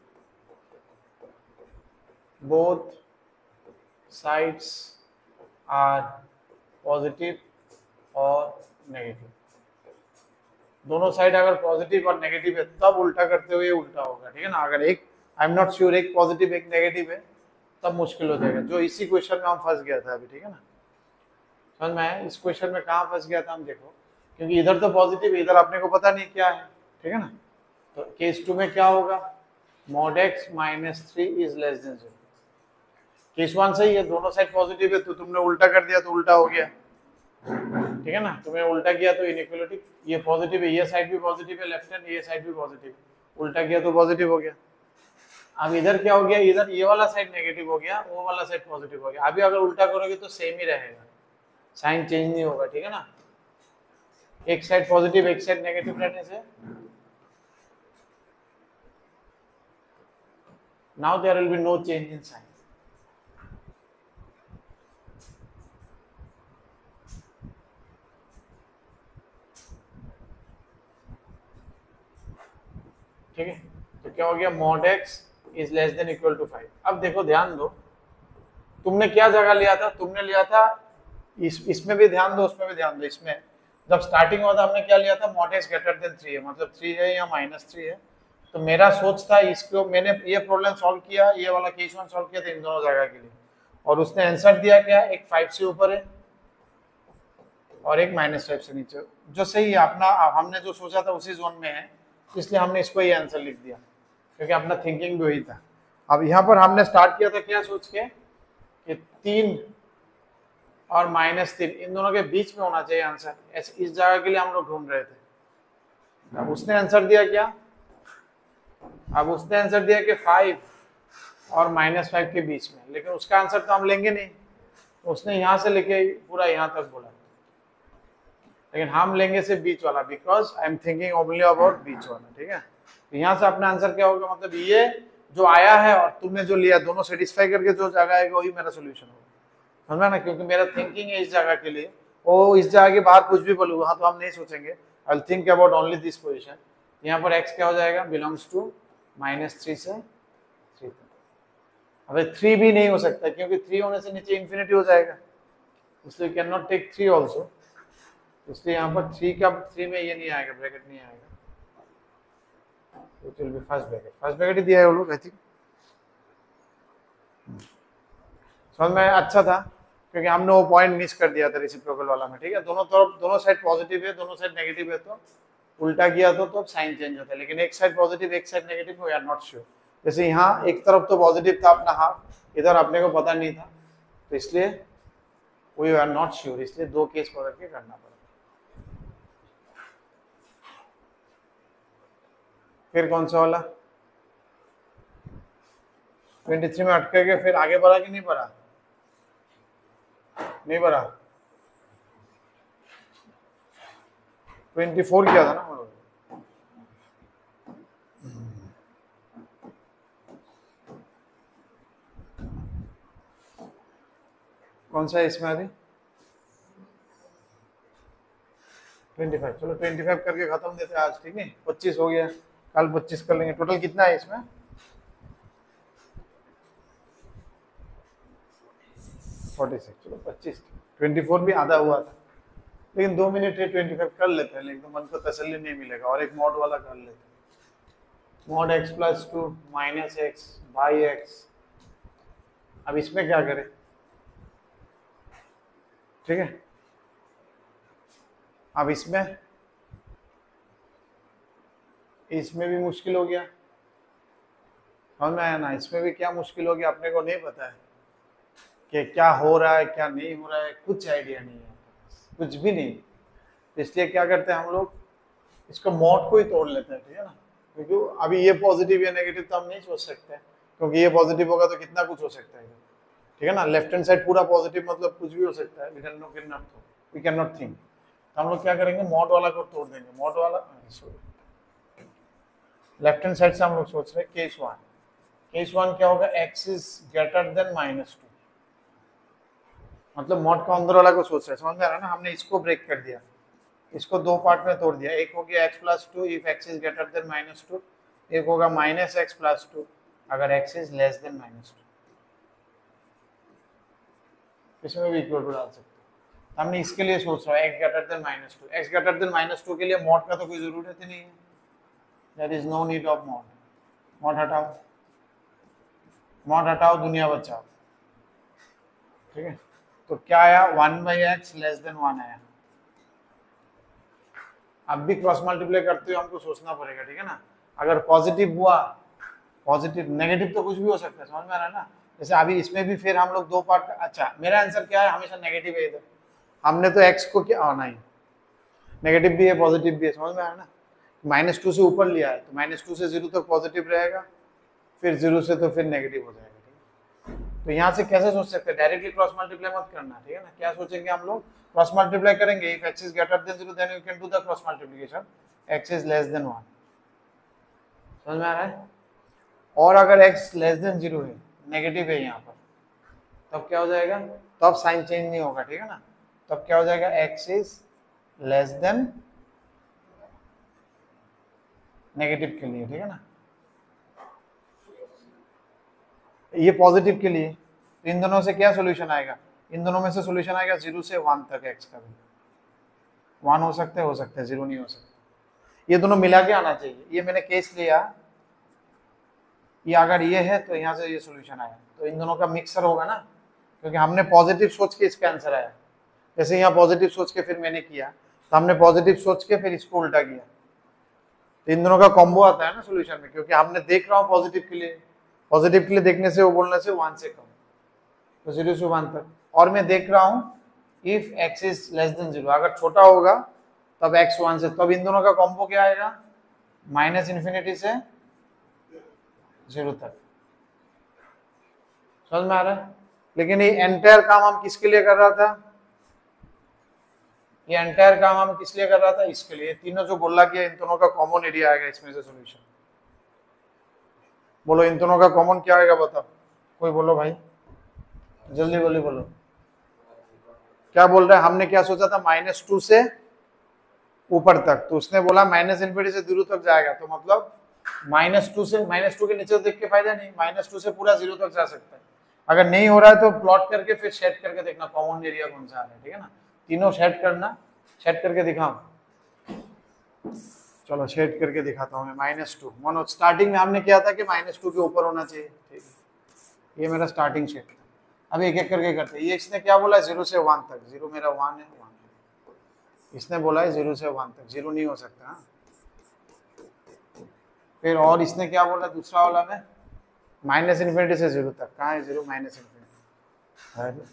both sides are positive और नेगेटिव। दोनों साइड अगर पॉजिटिव और नेगेटिव है तब उल्टा करते हुए उल्टा होगा, ठीक है ना। अगर एक आई एम नॉट श्योर एक पॉजिटिव एक नेगेटिव है तब मुश्किल हो जाएगा, जो इसी क्वेश्चन में हम फंस गया था अभी, ठीक है ना। समझ में आया इस क्वेश्चन में कहाँ फंस गया था हम, देखो क्योंकि इधर तो पॉजिटिव है, इधर अपने को पता नहीं क्या है, ठीक है ना। तो केस 2 में क्या होगा, mod x minus 3 is less then 0। Case 1 सही है, दोनों साइड पॉजिटिव है, तो तुमने उल्टा कर दिया तो उल्टा हो गया, ठीक है ना। तुमने उल्टा किया तो इनइक्वालिटी, ये पॉजिटिव है, ये साइड भी पॉजिटिव है लेफ्ट हैंड, ये साइड भी पॉजिटिव, उल्टा किया तो पॉजिटिव हो गया। अब इधर क्या हो गया, इधर ये वाला साइड नेगेटिव हो गया, वो वाला साइड पॉजिटिव हो गया। अभी अगर उल्टा करोगे तो सेम ही रहेगा, साइन चेंज नहीं होगा, ठीक है ना। एक साइड पॉजिटिव एक साइड नेगेटिव रहने से now there will be no change in sign. ठीक है, तो क्या हो गया, mod x is less than equal to 5। अब देखो ध्यान दो, तुमने क्या जगह लिया था, तुमने लिया था इसमें भी ध्यान दो उसमें भी ध्यान दो। इसमें जब स्टार्टिंग हुआ था हमने क्या लिया था, mod x ग्रेटर देन 3 है, मतलब 3 है या -3 है। तो मेरा सोच था इसको, मैंने ये प्रॉब्लम सॉल्व किया, ये वाला केस 1 सॉल्व किया था इन दोनों जगह के लिए, और उसने आंसर दिया क्या, एक 5 से ऊपर है और एक -5 से नीचे, जो सही है अपना, हमने जो सोचा था उसी जोन में है, इसलिए हमने इसको ये आंसर लिख दिया, क्योंकि अपना थिंकिंग भी वही था। अब यहाँ पर हमने स्टार्ट किया था क्या सोच के कि 3 और -3 इन दोनों के बीच में होना चाहिए आंसर, इस जगह के लिए हम लोग ढूंढ रहे थे। अब उसने आंसर दिया क्या, अब उसने आंसर दिया कि 5 और -5 के बीच में, लेकिन उसका आंसर तो हम लेंगे नहीं, उसने यहाँ से लेके पूरा यहाँ तक बोला, लेकिन हम लेंगे सिर्फ बीच वाला, because I am thinking only about बीच वाला, ठीक है। तो यहाँ से अपना आंसर क्या होगा, मतलब ये जो आया है और तुमने जो लिया दोनों सेटिस्फाई करके जो जगह आएगा वही मेरा सोल्यूशन होगा, समझा ना। क्योंकि मेरा थिंकिंग है इस जगह के लिए, वो इस जगह के बाहर कुछ भी बोलूँ वहाँ तो हम नहीं सोचेंगे, I will think about only this position. यहाँ पर x क्या हो जाएगा, बिलोंग्स टू -3 से 3 तक। अब 3 भी नहीं हो सकता क्योंकि 3 होने से नीचे इन्फिनिटी हो जाएगा, इसलिए कैन नॉट टेक 3 ऑल्सो, इसलिए यहाँ पर 3 में ये नहीं आएगा, ब्रैकेट नहीं आएगा, it will be first bracket ही दिया है वो लोग, आई थिंक। समझ में अच्छा था, क्योंकि हमने वो पॉइंट मिस कर दिया था रेसिप्रोकल वाला में, ठीक है। दोनों तरफ दोनों साइड पॉजिटिव है, दोनों साइड नेगेटिव है, तो उल्टा किया तो साइन चेंज होता है, लेकिन एक साइड पॉजिटिव एक side negative, we are not sure. जैसे यहाँ एक तरफ तो पॉजिटिव था अपना हाफ, इधर अपने को पता नहीं था, तो इसलिए वी आर नॉट श्योर, इसलिए 2 केस पकड़ के करना पड़ा। फिर कौन सा वाला 23 में अटके के फिर आगे बढ़ा कि नहीं बढ़ा, नहीं बढ़ा, 24 किया था ना, कौन सा है इसमें अभी 25। चलो 25 करके खत्म देते हैं आज, ठीक है। 25 हो गया, कल 25 कर लेंगे। टोटल कितना है इसमें, 46। चलो 25, 24 भी आधा हुआ था, लेकिन 2 मिनट है, 25 कर लेते हैं, लेकिन मन को तसल्ली नहीं मिलेगा, और एक मॉड वाला कर लेते हैं, mod x + 2 -x by x। अब इसमें क्या करें, ठीक है। अब इसमें भी मुश्किल हो गया, समझ में आया ना। इसमें भी क्या मुश्किल हो गया, अपने को नहीं पता है कि क्या हो रहा है क्या नहीं हो रहा है, कुछ आइडिया नहीं है, कुछ भी नहीं। इसलिए क्या करते हैं हम लोग, इसको मॉड को ही तोड़ लेते हैं, ठीक है ना। क्योंकि अभी ये पॉजिटिव या नेगेटिव तो हम नहीं सोच सकते, क्योंकि ये पॉजिटिव होगा तो कितना कुछ हो सकता है, ठीक है ना। लेफ्ट हैंड साइड पूरा पॉजिटिव मतलब कुछ भी हो सकता है, वी कैन नॉट थिंक। तो हम लोग क्या करेंगे, मॉड वाला को तोड़ देंगे, मॉड वाला लेफ्ट हैंड साइड से हम लोग सोच रहे हैं केस 1। केस 1 क्या होगा, x इज ग्रेटर देन -2, मतलब मॉड का अंदर वाला को सोच रहे हैं, समझ में आ रहा है ना। हमने इसको ब्रेक कर दिया, इसको 2 पार्ट में तोड़ दिया। एक हो गया x + 2 if x is greater then -2, एक होगा -x + 2 अगर x इज लेस देन -2। इसमें भी इक्वल टू डाल सकते हैं। हमने इसके लिए सोच रहा है x greater than -2, x greater than -2 के लिए मॉड का तो कोई जरूरत ही नहीं है, there is no need of mod. Mod हटाओ, मॉड हटाओ, दुनिया बचाओ, ठीक है। तो क्या आया, 1/x लेस देन 1 आया। अब भी क्रॉस मल्टीप्लाई करते हुए हमको सोचना पड़ेगा, ठीक है ना। अगर पॉजिटिव हुआ, पॉजिटिव नेगेटिव तो कुछ भी हो सकता है, समझ में आ रहा है ना। जैसे अभी इसमें भी फिर हम लोग दो पार्ट, अच्छा मेरा आंसर क्या है, हमेशा नेगेटिव है इधर। हमने तो x को क्या नहीं, नेगेटिव भी है पॉजिटिव भी है, समझ में आया ना। -2 से ऊपर लिया है तो -2 से 0 तक पॉजिटिव रहेगा, फिर 0 से तो फिर नेगेटिव हो जाएगा, ठीक है। तो यहाँ से कैसे सोच सकते हैं, डायरेक्टली क्रॉस मल्टीप्लाई मत करना, ठीक है ना। क्या सोचेंगे हम लोग, क्रॉस मल्टीप्लाई करेंगे, if x is greater than 0 then you can do the cross multiplication x is less than 1, समझ में आ रहा है। और अगर x लेस देन 0 है, नेगेटिव है यहाँ पर, तब क्या हो जाएगा, तब साइन चेंज नहीं होगा, ठीक है ना। तब क्या हो जाएगा, x is less then negative के लिए, ठीक है ना। ये पॉजिटिव के लिए, तो इन दोनों से क्या सॉल्यूशन आएगा, इन दोनों में से सॉल्यूशन आएगा 0 से 1 तक x का भी। 1 हो सकता है 0 नहीं हो सकता, ये दोनों मिला के आना चाहिए। ये मैंने केस लिया, ये अगर ये है तो यहाँ से ये सॉल्यूशन आया, तो इन दोनों का मिक्सर होगा ना, क्योंकि हमने पॉजिटिव सोच के इसका आंसर आया। जैसे यहाँ पॉजिटिव सोच के फिर मैंने किया, तो हमने पॉजिटिव सोच के फिर इसको उल्टा किया, तो इन दोनों का कॉम्बो आता है ना सॉल्यूशन में। क्योंकि हमने देख रहा हूँ पॉजिटिव के लिए, पॉजिटिव के लिए देखने से वो बोलने से 1 से कम, तो 0 से 1 तक। और मैं देख रहा हूँ if x is less then 0, अगर छोटा होगा तब x 1 से, तब इन दोनों का कॉम्बो क्या आएगा, -∞ से 0 तक, समझ में आ रहा है। लेकिन ये एंटायर काम हम किसके लिए कर रहा था, ये एंटायर काम हम किस लिए कर रहा था, इसके लिए। तीनों जो बोला कि इन दोनों का कॉमन एरिया आएगा इसमें से सॉल्यूशन। बोलो इन दोनों का कॉमन क्या आएगा, बताओ कोई बोलो भाई, जल्दी बोली बोलो। क्या बोल रहा है, हमने क्या सोचा था, -2 से ऊपर तक, तो उसने बोला -∞ से 0 तक जाएगा, तो मतलब -2 से, -2 के नीचे देख के फायदा नहीं, -2 से पूरा 0 तक जा सकता है। अगर नहीं हो रहा है तो प्लॉट करके फिर सेट करके देखना कॉमन एरिया कौन सा आ रहा है, ठीक है ना। तीनों सेट करना, सेट करके दिखाओ, चलो सेट करके दिखाता हूँ मैं। -2 मानो स्टार्टिंग में हमने किया था कि -2 के ऊपर होना चाहिए, ठीक है। ये मेरा स्टार्टिंग सेट था। अब एक एक करके करते हैं। ये इसने क्या बोला, 0 से 1 तक, 0 मेरा 1 है, 1 है। इसने बोला है 0 से 1 तक, 0 नहीं हो सकता, हाँ। फिर और इसने क्या बोला दूसरा वाला में, -∞ से 0 तक, कहाँ है 0, -∞।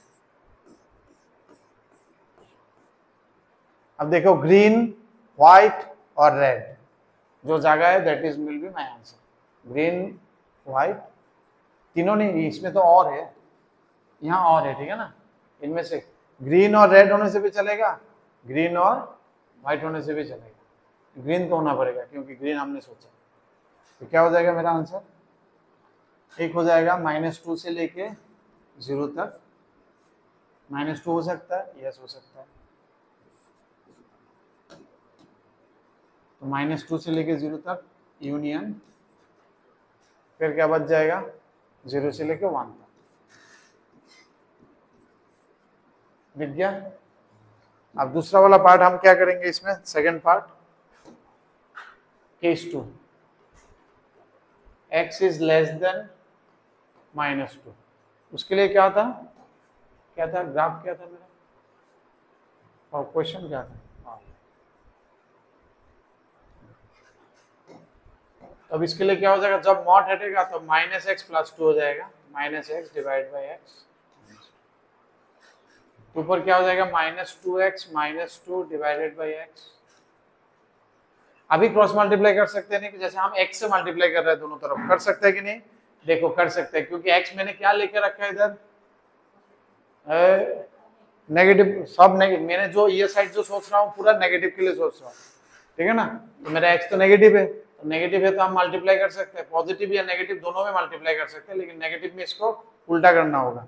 अब देखो ग्रीन, व्हाइट और रेड जो जगह है, that is will be my answer. Green, white, तीनों नहीं, इसमें तो और है, यहाँ और है, ठीक है ना। इनमें से ग्रीन और रेड होने से भी चलेगा, ग्रीन और व्हाइट होने से भी चलेगा। ग्रीन तो होना पड़ेगा क्योंकि ग्रीन हमने सोचा। तो क्या हो जाएगा मेरा आंसर, एक हो जाएगा -2 से लेके 0 तक। -2 हो सकता है, यस हो सकता है। तो -2 से लेके 0 तक यूनियन, फिर क्या बच जाएगा, 0 से लेके 1 तक। दिख गया। अब दूसरा वाला पार्ट हम क्या करेंगे इसमें, second part, case 2, x is less than -2। उसके लिए क्या था, ग्राफ क्या था मेरा, और क्वेश्चन क्या था। अब इसके लिए क्या हो जाएगा, जब मॉड हटेगा तो -x + 2 हो जाएगा, -x डिवाइड बाई x। ऊपर क्या हो जाएगा, -2x - 2 डिवाइडेड बाई x। अभी क्रॉस मल्टीप्लाई कर सकते हैं नहीं, जैसे हम x से मल्टीप्लाई कर रहे हैं दोनों तरफ, कर सकते हैं कि नहीं, देखो कर सकते हैं, क्योंकि x मैंने क्या लेकर रखा है इधर, नेगेटिव, सब नेगेटिव। मैंने जो ये साइड जो सोच रहा हूँ पूरा नेगेटिव के लिए सोच रहा हूँ, ठीक है ना। तो मेरा x तो नेगेटिव है, तो नेगेटिव है तो हम मल्टीप्लाई कर सकते हैं, पॉजिटिव या नेगेटिव दोनों में मल्टीप्लाई कर सकते हैं, लेकिन नेगेटिव में इसको उल्टा करना होगा,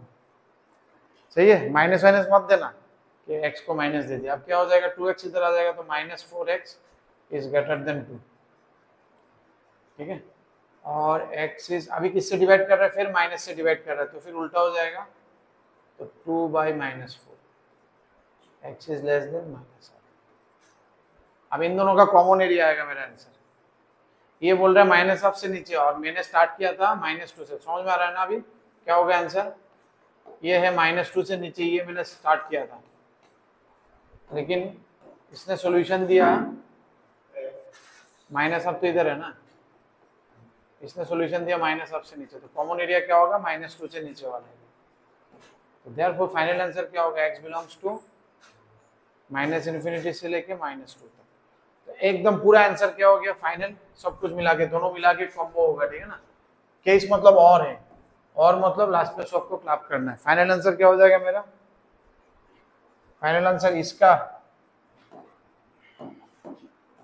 सही है। माइनस वाइनस मत देना कि x को माइनस दे दिया। अब क्या हो जाएगा, 2x इधर आ जाएगा, तो -4x इज ग्रेटर देन 2, ठीक है। और x इज, अभी किससे डिवाइड कर रहा है, फिर माइनस से डिवाइड कर रहा है, तो फिर उल्टा हो जाएगा, तो 2/-4 x is less then -r। अब इन दोनों का कॉमन एरिया आएगा मेरा आंसर। ये बोल रहा है माइनस हाफ से नीचे और मैंने स्टार्ट किया था -2 से। समझ में आ रहा है ना? अभी क्या होगा आंसर? ये है -2 से नीचे, ये मैंने स्टार्ट किया था, लेकिन इसने सॉल्यूशन दिया माइनस हाफ तो इधर है ना, इसने सॉल्यूशन दिया माइनस हाफ से नीचे, तो कॉमन एरिया क्या होगा? -2 से नीचे वाला है। तो देयरफॉर फाइनल आंसर क्या होगा? x बिलोंग्स टू -∞ से लेके -2 तक। तो एकदम पूरा आंसर क्या हो गया? फाइनल सब कुछ मिला के, दोनों मिला के कॉम्बो होगा, ठीक है ना? केस मतलब और है, और मतलब लास्ट में सबको क्लैप करना है। फाइनल आंसर क्या हो जाएगा मेरा? फाइनल आंसर इसका,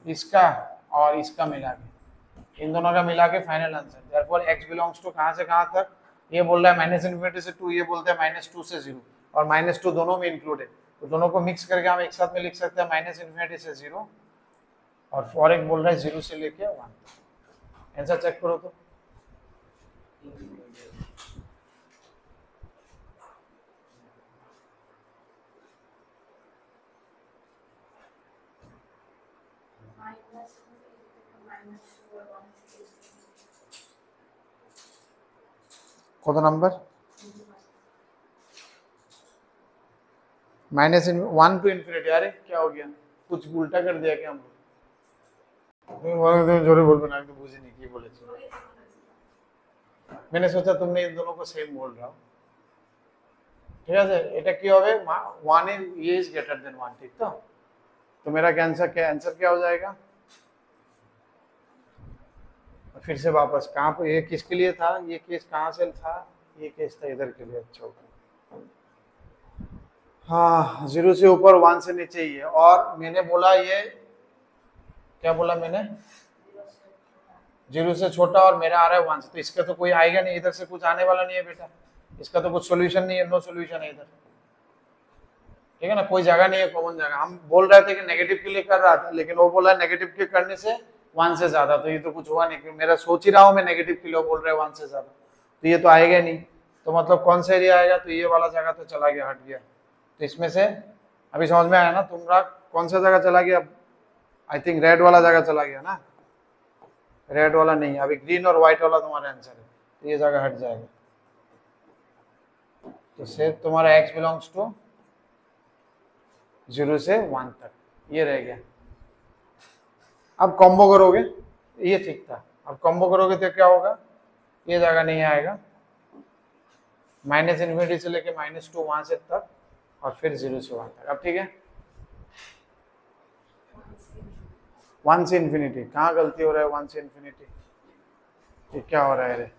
इसका और इसका मिला के, इन दोनों का मिला के final answer. Therefore x belongs to कहां से कहां तक? ये बोल रहा है -∞ से 2, ये बोलते हैं -2 से 0, और -2 दोनों में इंक्लूड है, तो दोनों को मिक्स करके हम एक साथ में लिख सकते हैं -∞ से 0, और फॉर एक बोल रहा है 0 से लेके 1। आंसर चेक करो तो। कौन नंबर? -1 to infinity. अरे क्या हो गया? कुछ उल्टा कर दिया क्या हम लोग? जोरे बोल बना तो बुझे नहीं, बोले मैंने सोचा तुमने इन दोनों को सेम बोल रहा हो। ঠিক আছে, এটা কি হবে? 1 इज ग्रेटर देन 1, ठीक तो मेरा आंसर क्या हो जाएगा? फिर से वापस कहाँ पे, ये किसके लिए था? ये केस कहाँ से था? ये केस था इधर के लिए। अच्छा होगा, हाँ 0 से ऊपर 1 से नीचे ही है, और मैंने बोला ये क्या बोला मैंने? 0 से छोटा, और मेरा आ रहा है 1 से, तो इसका तो कोई आएगा नहीं, इधर से कुछ आने वाला नहीं है बेटा, इसका तो कुछ सोल्यूशन नहीं है, नो सोल्यूशन है इधर, ठीक है ना? कोई जगह नहीं है कॉमन जगह। हम बोल रहे थे कि नेगेटिव के लिए कर रहा था, लेकिन वो बोला नेगेटिव के करने से 1 से ज्यादा, तो ये तो कुछ हुआ नहीं, क्योंकि मेरा सोच ही रहा हूँ मैं नेगेटिव के लिए, बोल रहे 1 से ज्यादा, तो ये तो आएगा नहीं। तो मतलब कौन सा एरिया आएगा? तो ये वाला जगह तो चला गया, हट गया। तो इसमें से अभी समझ में आया ना तुम्हारा? कौन सा जगह चला गया? आई थिंक रेड वाला जगह चला गया ना? रेड वाला नहीं, अभी ग्रीन और व्हाइट वाला तुम्हारा आंसर है, तो ये जगह हट जाएगा। तो सिर्फ तुम्हारा x बिलोंग्स टू 0 से 1 तक ये रह गया। अब कॉम्बो करोगे, ये ठीक था, अब कॉम्बो करोगे तो क्या होगा? ये जगह नहीं आएगा, -∞ से लेके -2 वहां से तक, और फिर 0 से 1 तक। अब ठीक है, 1 से इन्फिनिटी कहाँ गलती हो रहा है? 1 से इन्फिनिटी ये क्या हो रहा है रे?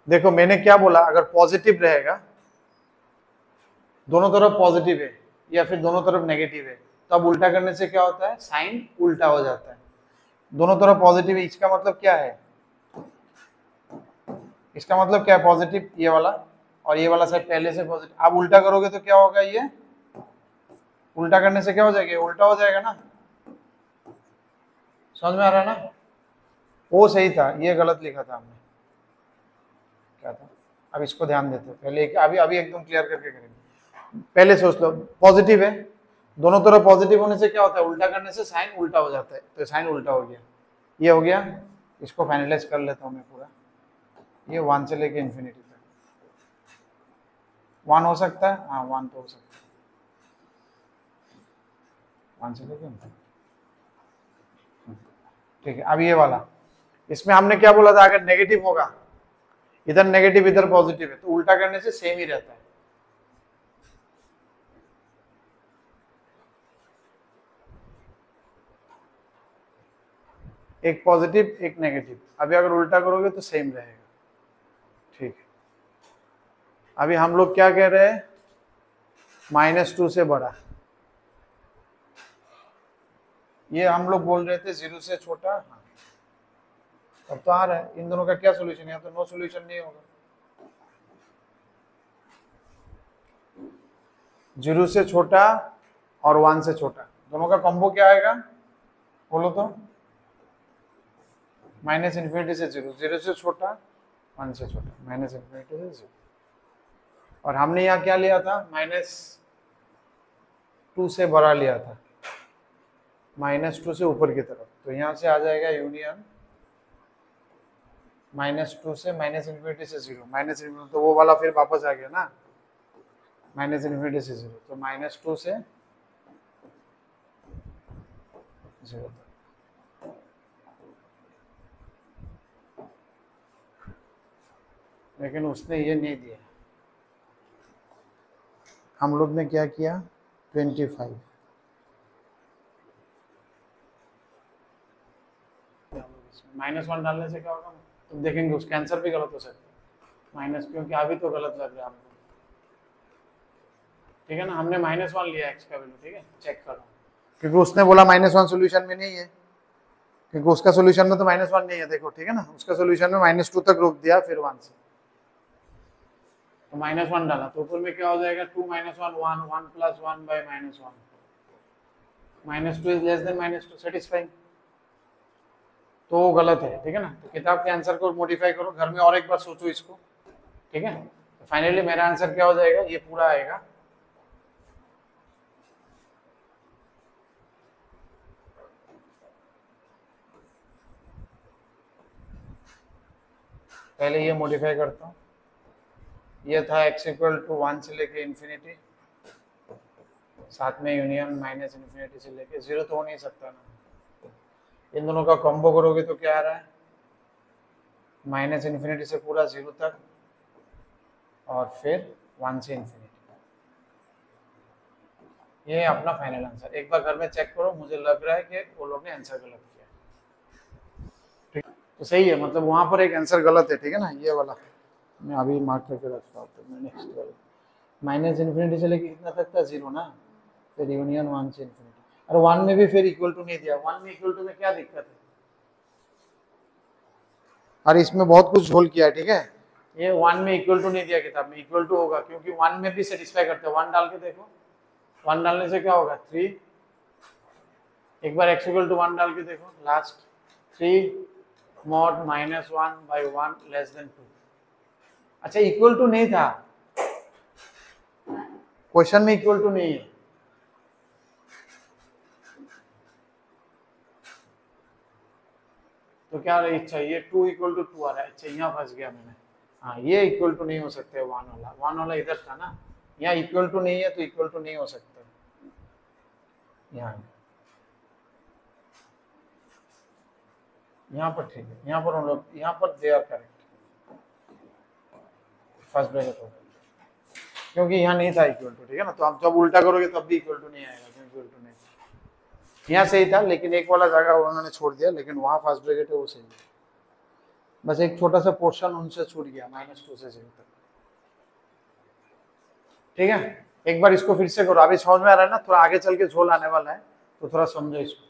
देखो मैंने क्या बोला, अगर पॉजिटिव रहेगा, दोनों तरफ पॉजिटिव है या फिर दोनों तरफ नेगेटिव है, तो अब उल्टा करने से क्या होता है? साइन उल्टा हो जाता है। दोनों तरफ पॉजिटिव है, इसका मतलब क्या है? इसका मतलब क्या है? पॉजिटिव ये वाला, और ये वाला साइड पहले से पॉजिटिव। अब उल्टा करोगे तो क्या होगा? ये उल्टा करने से क्या हो जाएगा? उल्टा हो जाएगा ना? समझ में आ रहा है ना? वो सही था, ये गलत लिखा था हमने। क्या था? अब इसको ध्यान देते पहले, अभी अभी एकदम क्लियर करके करेंगे। पहले सोच लो, पॉजिटिव है, दोनों तरफ पॉजिटिव होने से क्या होता है? उल्टा करने से साइन उल्टा हो जाता है, तो साइन उल्टा हो गया, ये हो गया। इसको फाइनलाइज कर लेता हूँ मैं पूरा, ये 1 से लेके इन्फिनिटी तक 1 हो सकता है, हाँ 1 तो हो सकता है, 1 से लेके इन्फिनिटी, ठीक है। अब ये वाला, इसमें हमने क्या बोला था? अगर नेगेटिव होगा, इधर नेगेटिव इधर पॉजिटिव है, तो उल्टा करने से सेम ही रहता है। एक पॉजिटिव एक नेगेटिव, अभी अगर उल्टा करोगे तो सेम रहेगा, ठीक है। अभी हम लोग क्या कह रहे हैं? -2 से बड़ा, ये हम लोग बोल रहे थे 0 से छोटा, हाँ अब तो आ रहा है। इन दोनों का क्या सोल्यूशन है? तो नो सोल्यूशन नहीं होगा। 0 से छोटा और 1 से छोटा, दोनों का कॉम्बो क्या आएगा? बोलो तो। माइनस इन्फिनिटी से 0, 0 से छोटा 1 से छोटा, माइनस इन्फिनिटी से 0। और हमने यहाँ क्या लिया था, -2 से बड़ा लिया था, -2 से ऊपर की तरफ, तो यहाँ से आ जाएगा यूनियन -2 से माइनस इन्फिनिटी से 0, माइनस इन्फिनिटी तो वो वाला फिर वापस आ गया ना, माइनस इन्फिनिटी से 0, तो -2 से 0 तक। लेकिन उसने ये नहीं दिया, हम लोग ने क्या किया, 25। -1 डालने से क्या होगा, तो देखेंगे उसका आंसर भी गलत हो सकता है, माइनस, क्योंकि अभी तो गलत लग रहा है आपको, ठीक है ना। हमने -1 लिया एक्स का वैल्यू, ठीक है, चेक करो, क्योंकि उसने बोला -1 सोल्यूशन में नहीं है, क्योंकि उसका सोल्यूशन में तो -1 नहीं है, देखो ठीक है ना, उसका सोल्यूशन में -2 तक रोक दिया, फिर 1 से, तो -1 डाला, तो ऊपर में क्या हो जाएगा, 2 - 1 1 1 + 1 / -1, -2 इज लेस देन -2, सेटिस्फाइंग, तो वो गलत है, ठीक है ना। तो किताब के आंसर को मॉडिफाई करो, घर में और एक बार सोचो इसको, ठीक है। तो फाइनली मेरा आंसर क्या हो जाएगा, ये पूरा आएगा, पहले ये मॉडिफाई करता हूँ, ये था x = 1 से लेके इन्फिनिटी, साथ में यूनियन माइनस इन्फिनिटी से लेके 0 तो हो नहीं सकता ना, इन दोनों का कॉम्बो करोगे तो क्या आ रहा है, -इन्फिनिटी से पूरा 0 तक, और फिर 1 से इन्फिनिटी। ये अपना फाइनल आंसर, एक बार घर में चेक करो, मुझे लग रहा है कि वो लोग ने आंसर गलत किया, ठीक, तो सही है, मतलब वहां पर एक आंसर गलत है, ठीक है ना, ये वाला मैं अभी मार्क करके रखता हूँ, तो मैं नेक्स्ट वाला -इन्फिनिटी से लेके कितना तक था, 0 ना, फिर यूनियन 1 से इन्फिनिटी, और 1 में भी फिर इक्वल टू नहीं दिया, 1 में इक्वल टू में क्या दिक्कत है, और इसमें बहुत कुछ झोल किया है, ठीक है, ये 1 में इक्वल टू नहीं दिया किताब में, इक्वल टू होगा, क्योंकि 1 में भी सेटिस्फाई करते हैं, 1 डाल के देखो, 1 डालने से क्या होगा, 3, एक बार x = 1 डाल के देखो, लास्ट 3 mod -1/1 लेस देन 2, अच्छा इक्वल टू नहीं था, क्वेश्चन में इक्वल टू नहीं है, तो क्या अच्छा ये 2 = 2 आ रहा है, अच्छा यहाँ फंस गया मैंने, हाँ ये इक्वल टू नहीं हो सकते, 1 वाला इधर था ना, यहाँ इक्वल टू नहीं है, तो इक्वल टू नहीं हो सकते, यहाँ पर ठीक है, यहाँ पर हम लोग, यहाँ पर they are correct, first bracket होगा, क्योंकि यहाँ नहीं था इक्वल टू, ठीक है ना, तो आप जब उल्टा करोगे तब भी इक्वल टू नहीं आएगा, इक्वल टू नहीं, यहाँ सही था, लेकिन एक वाला जगह उन्होंने छोड़ दिया, लेकिन वहाँ फर्स्ट ब्रैकेट है वो सही है, बस एक छोटा सा पोर्शन उनसे छूट गया, -2 से 0 तक, ठीक है। एक बार इसको फिर से करो, अभी समझ में आ रहा है ना, थोड़ा आगे चल के झोल आने वाला है, तो थोड़ा समझो इसको।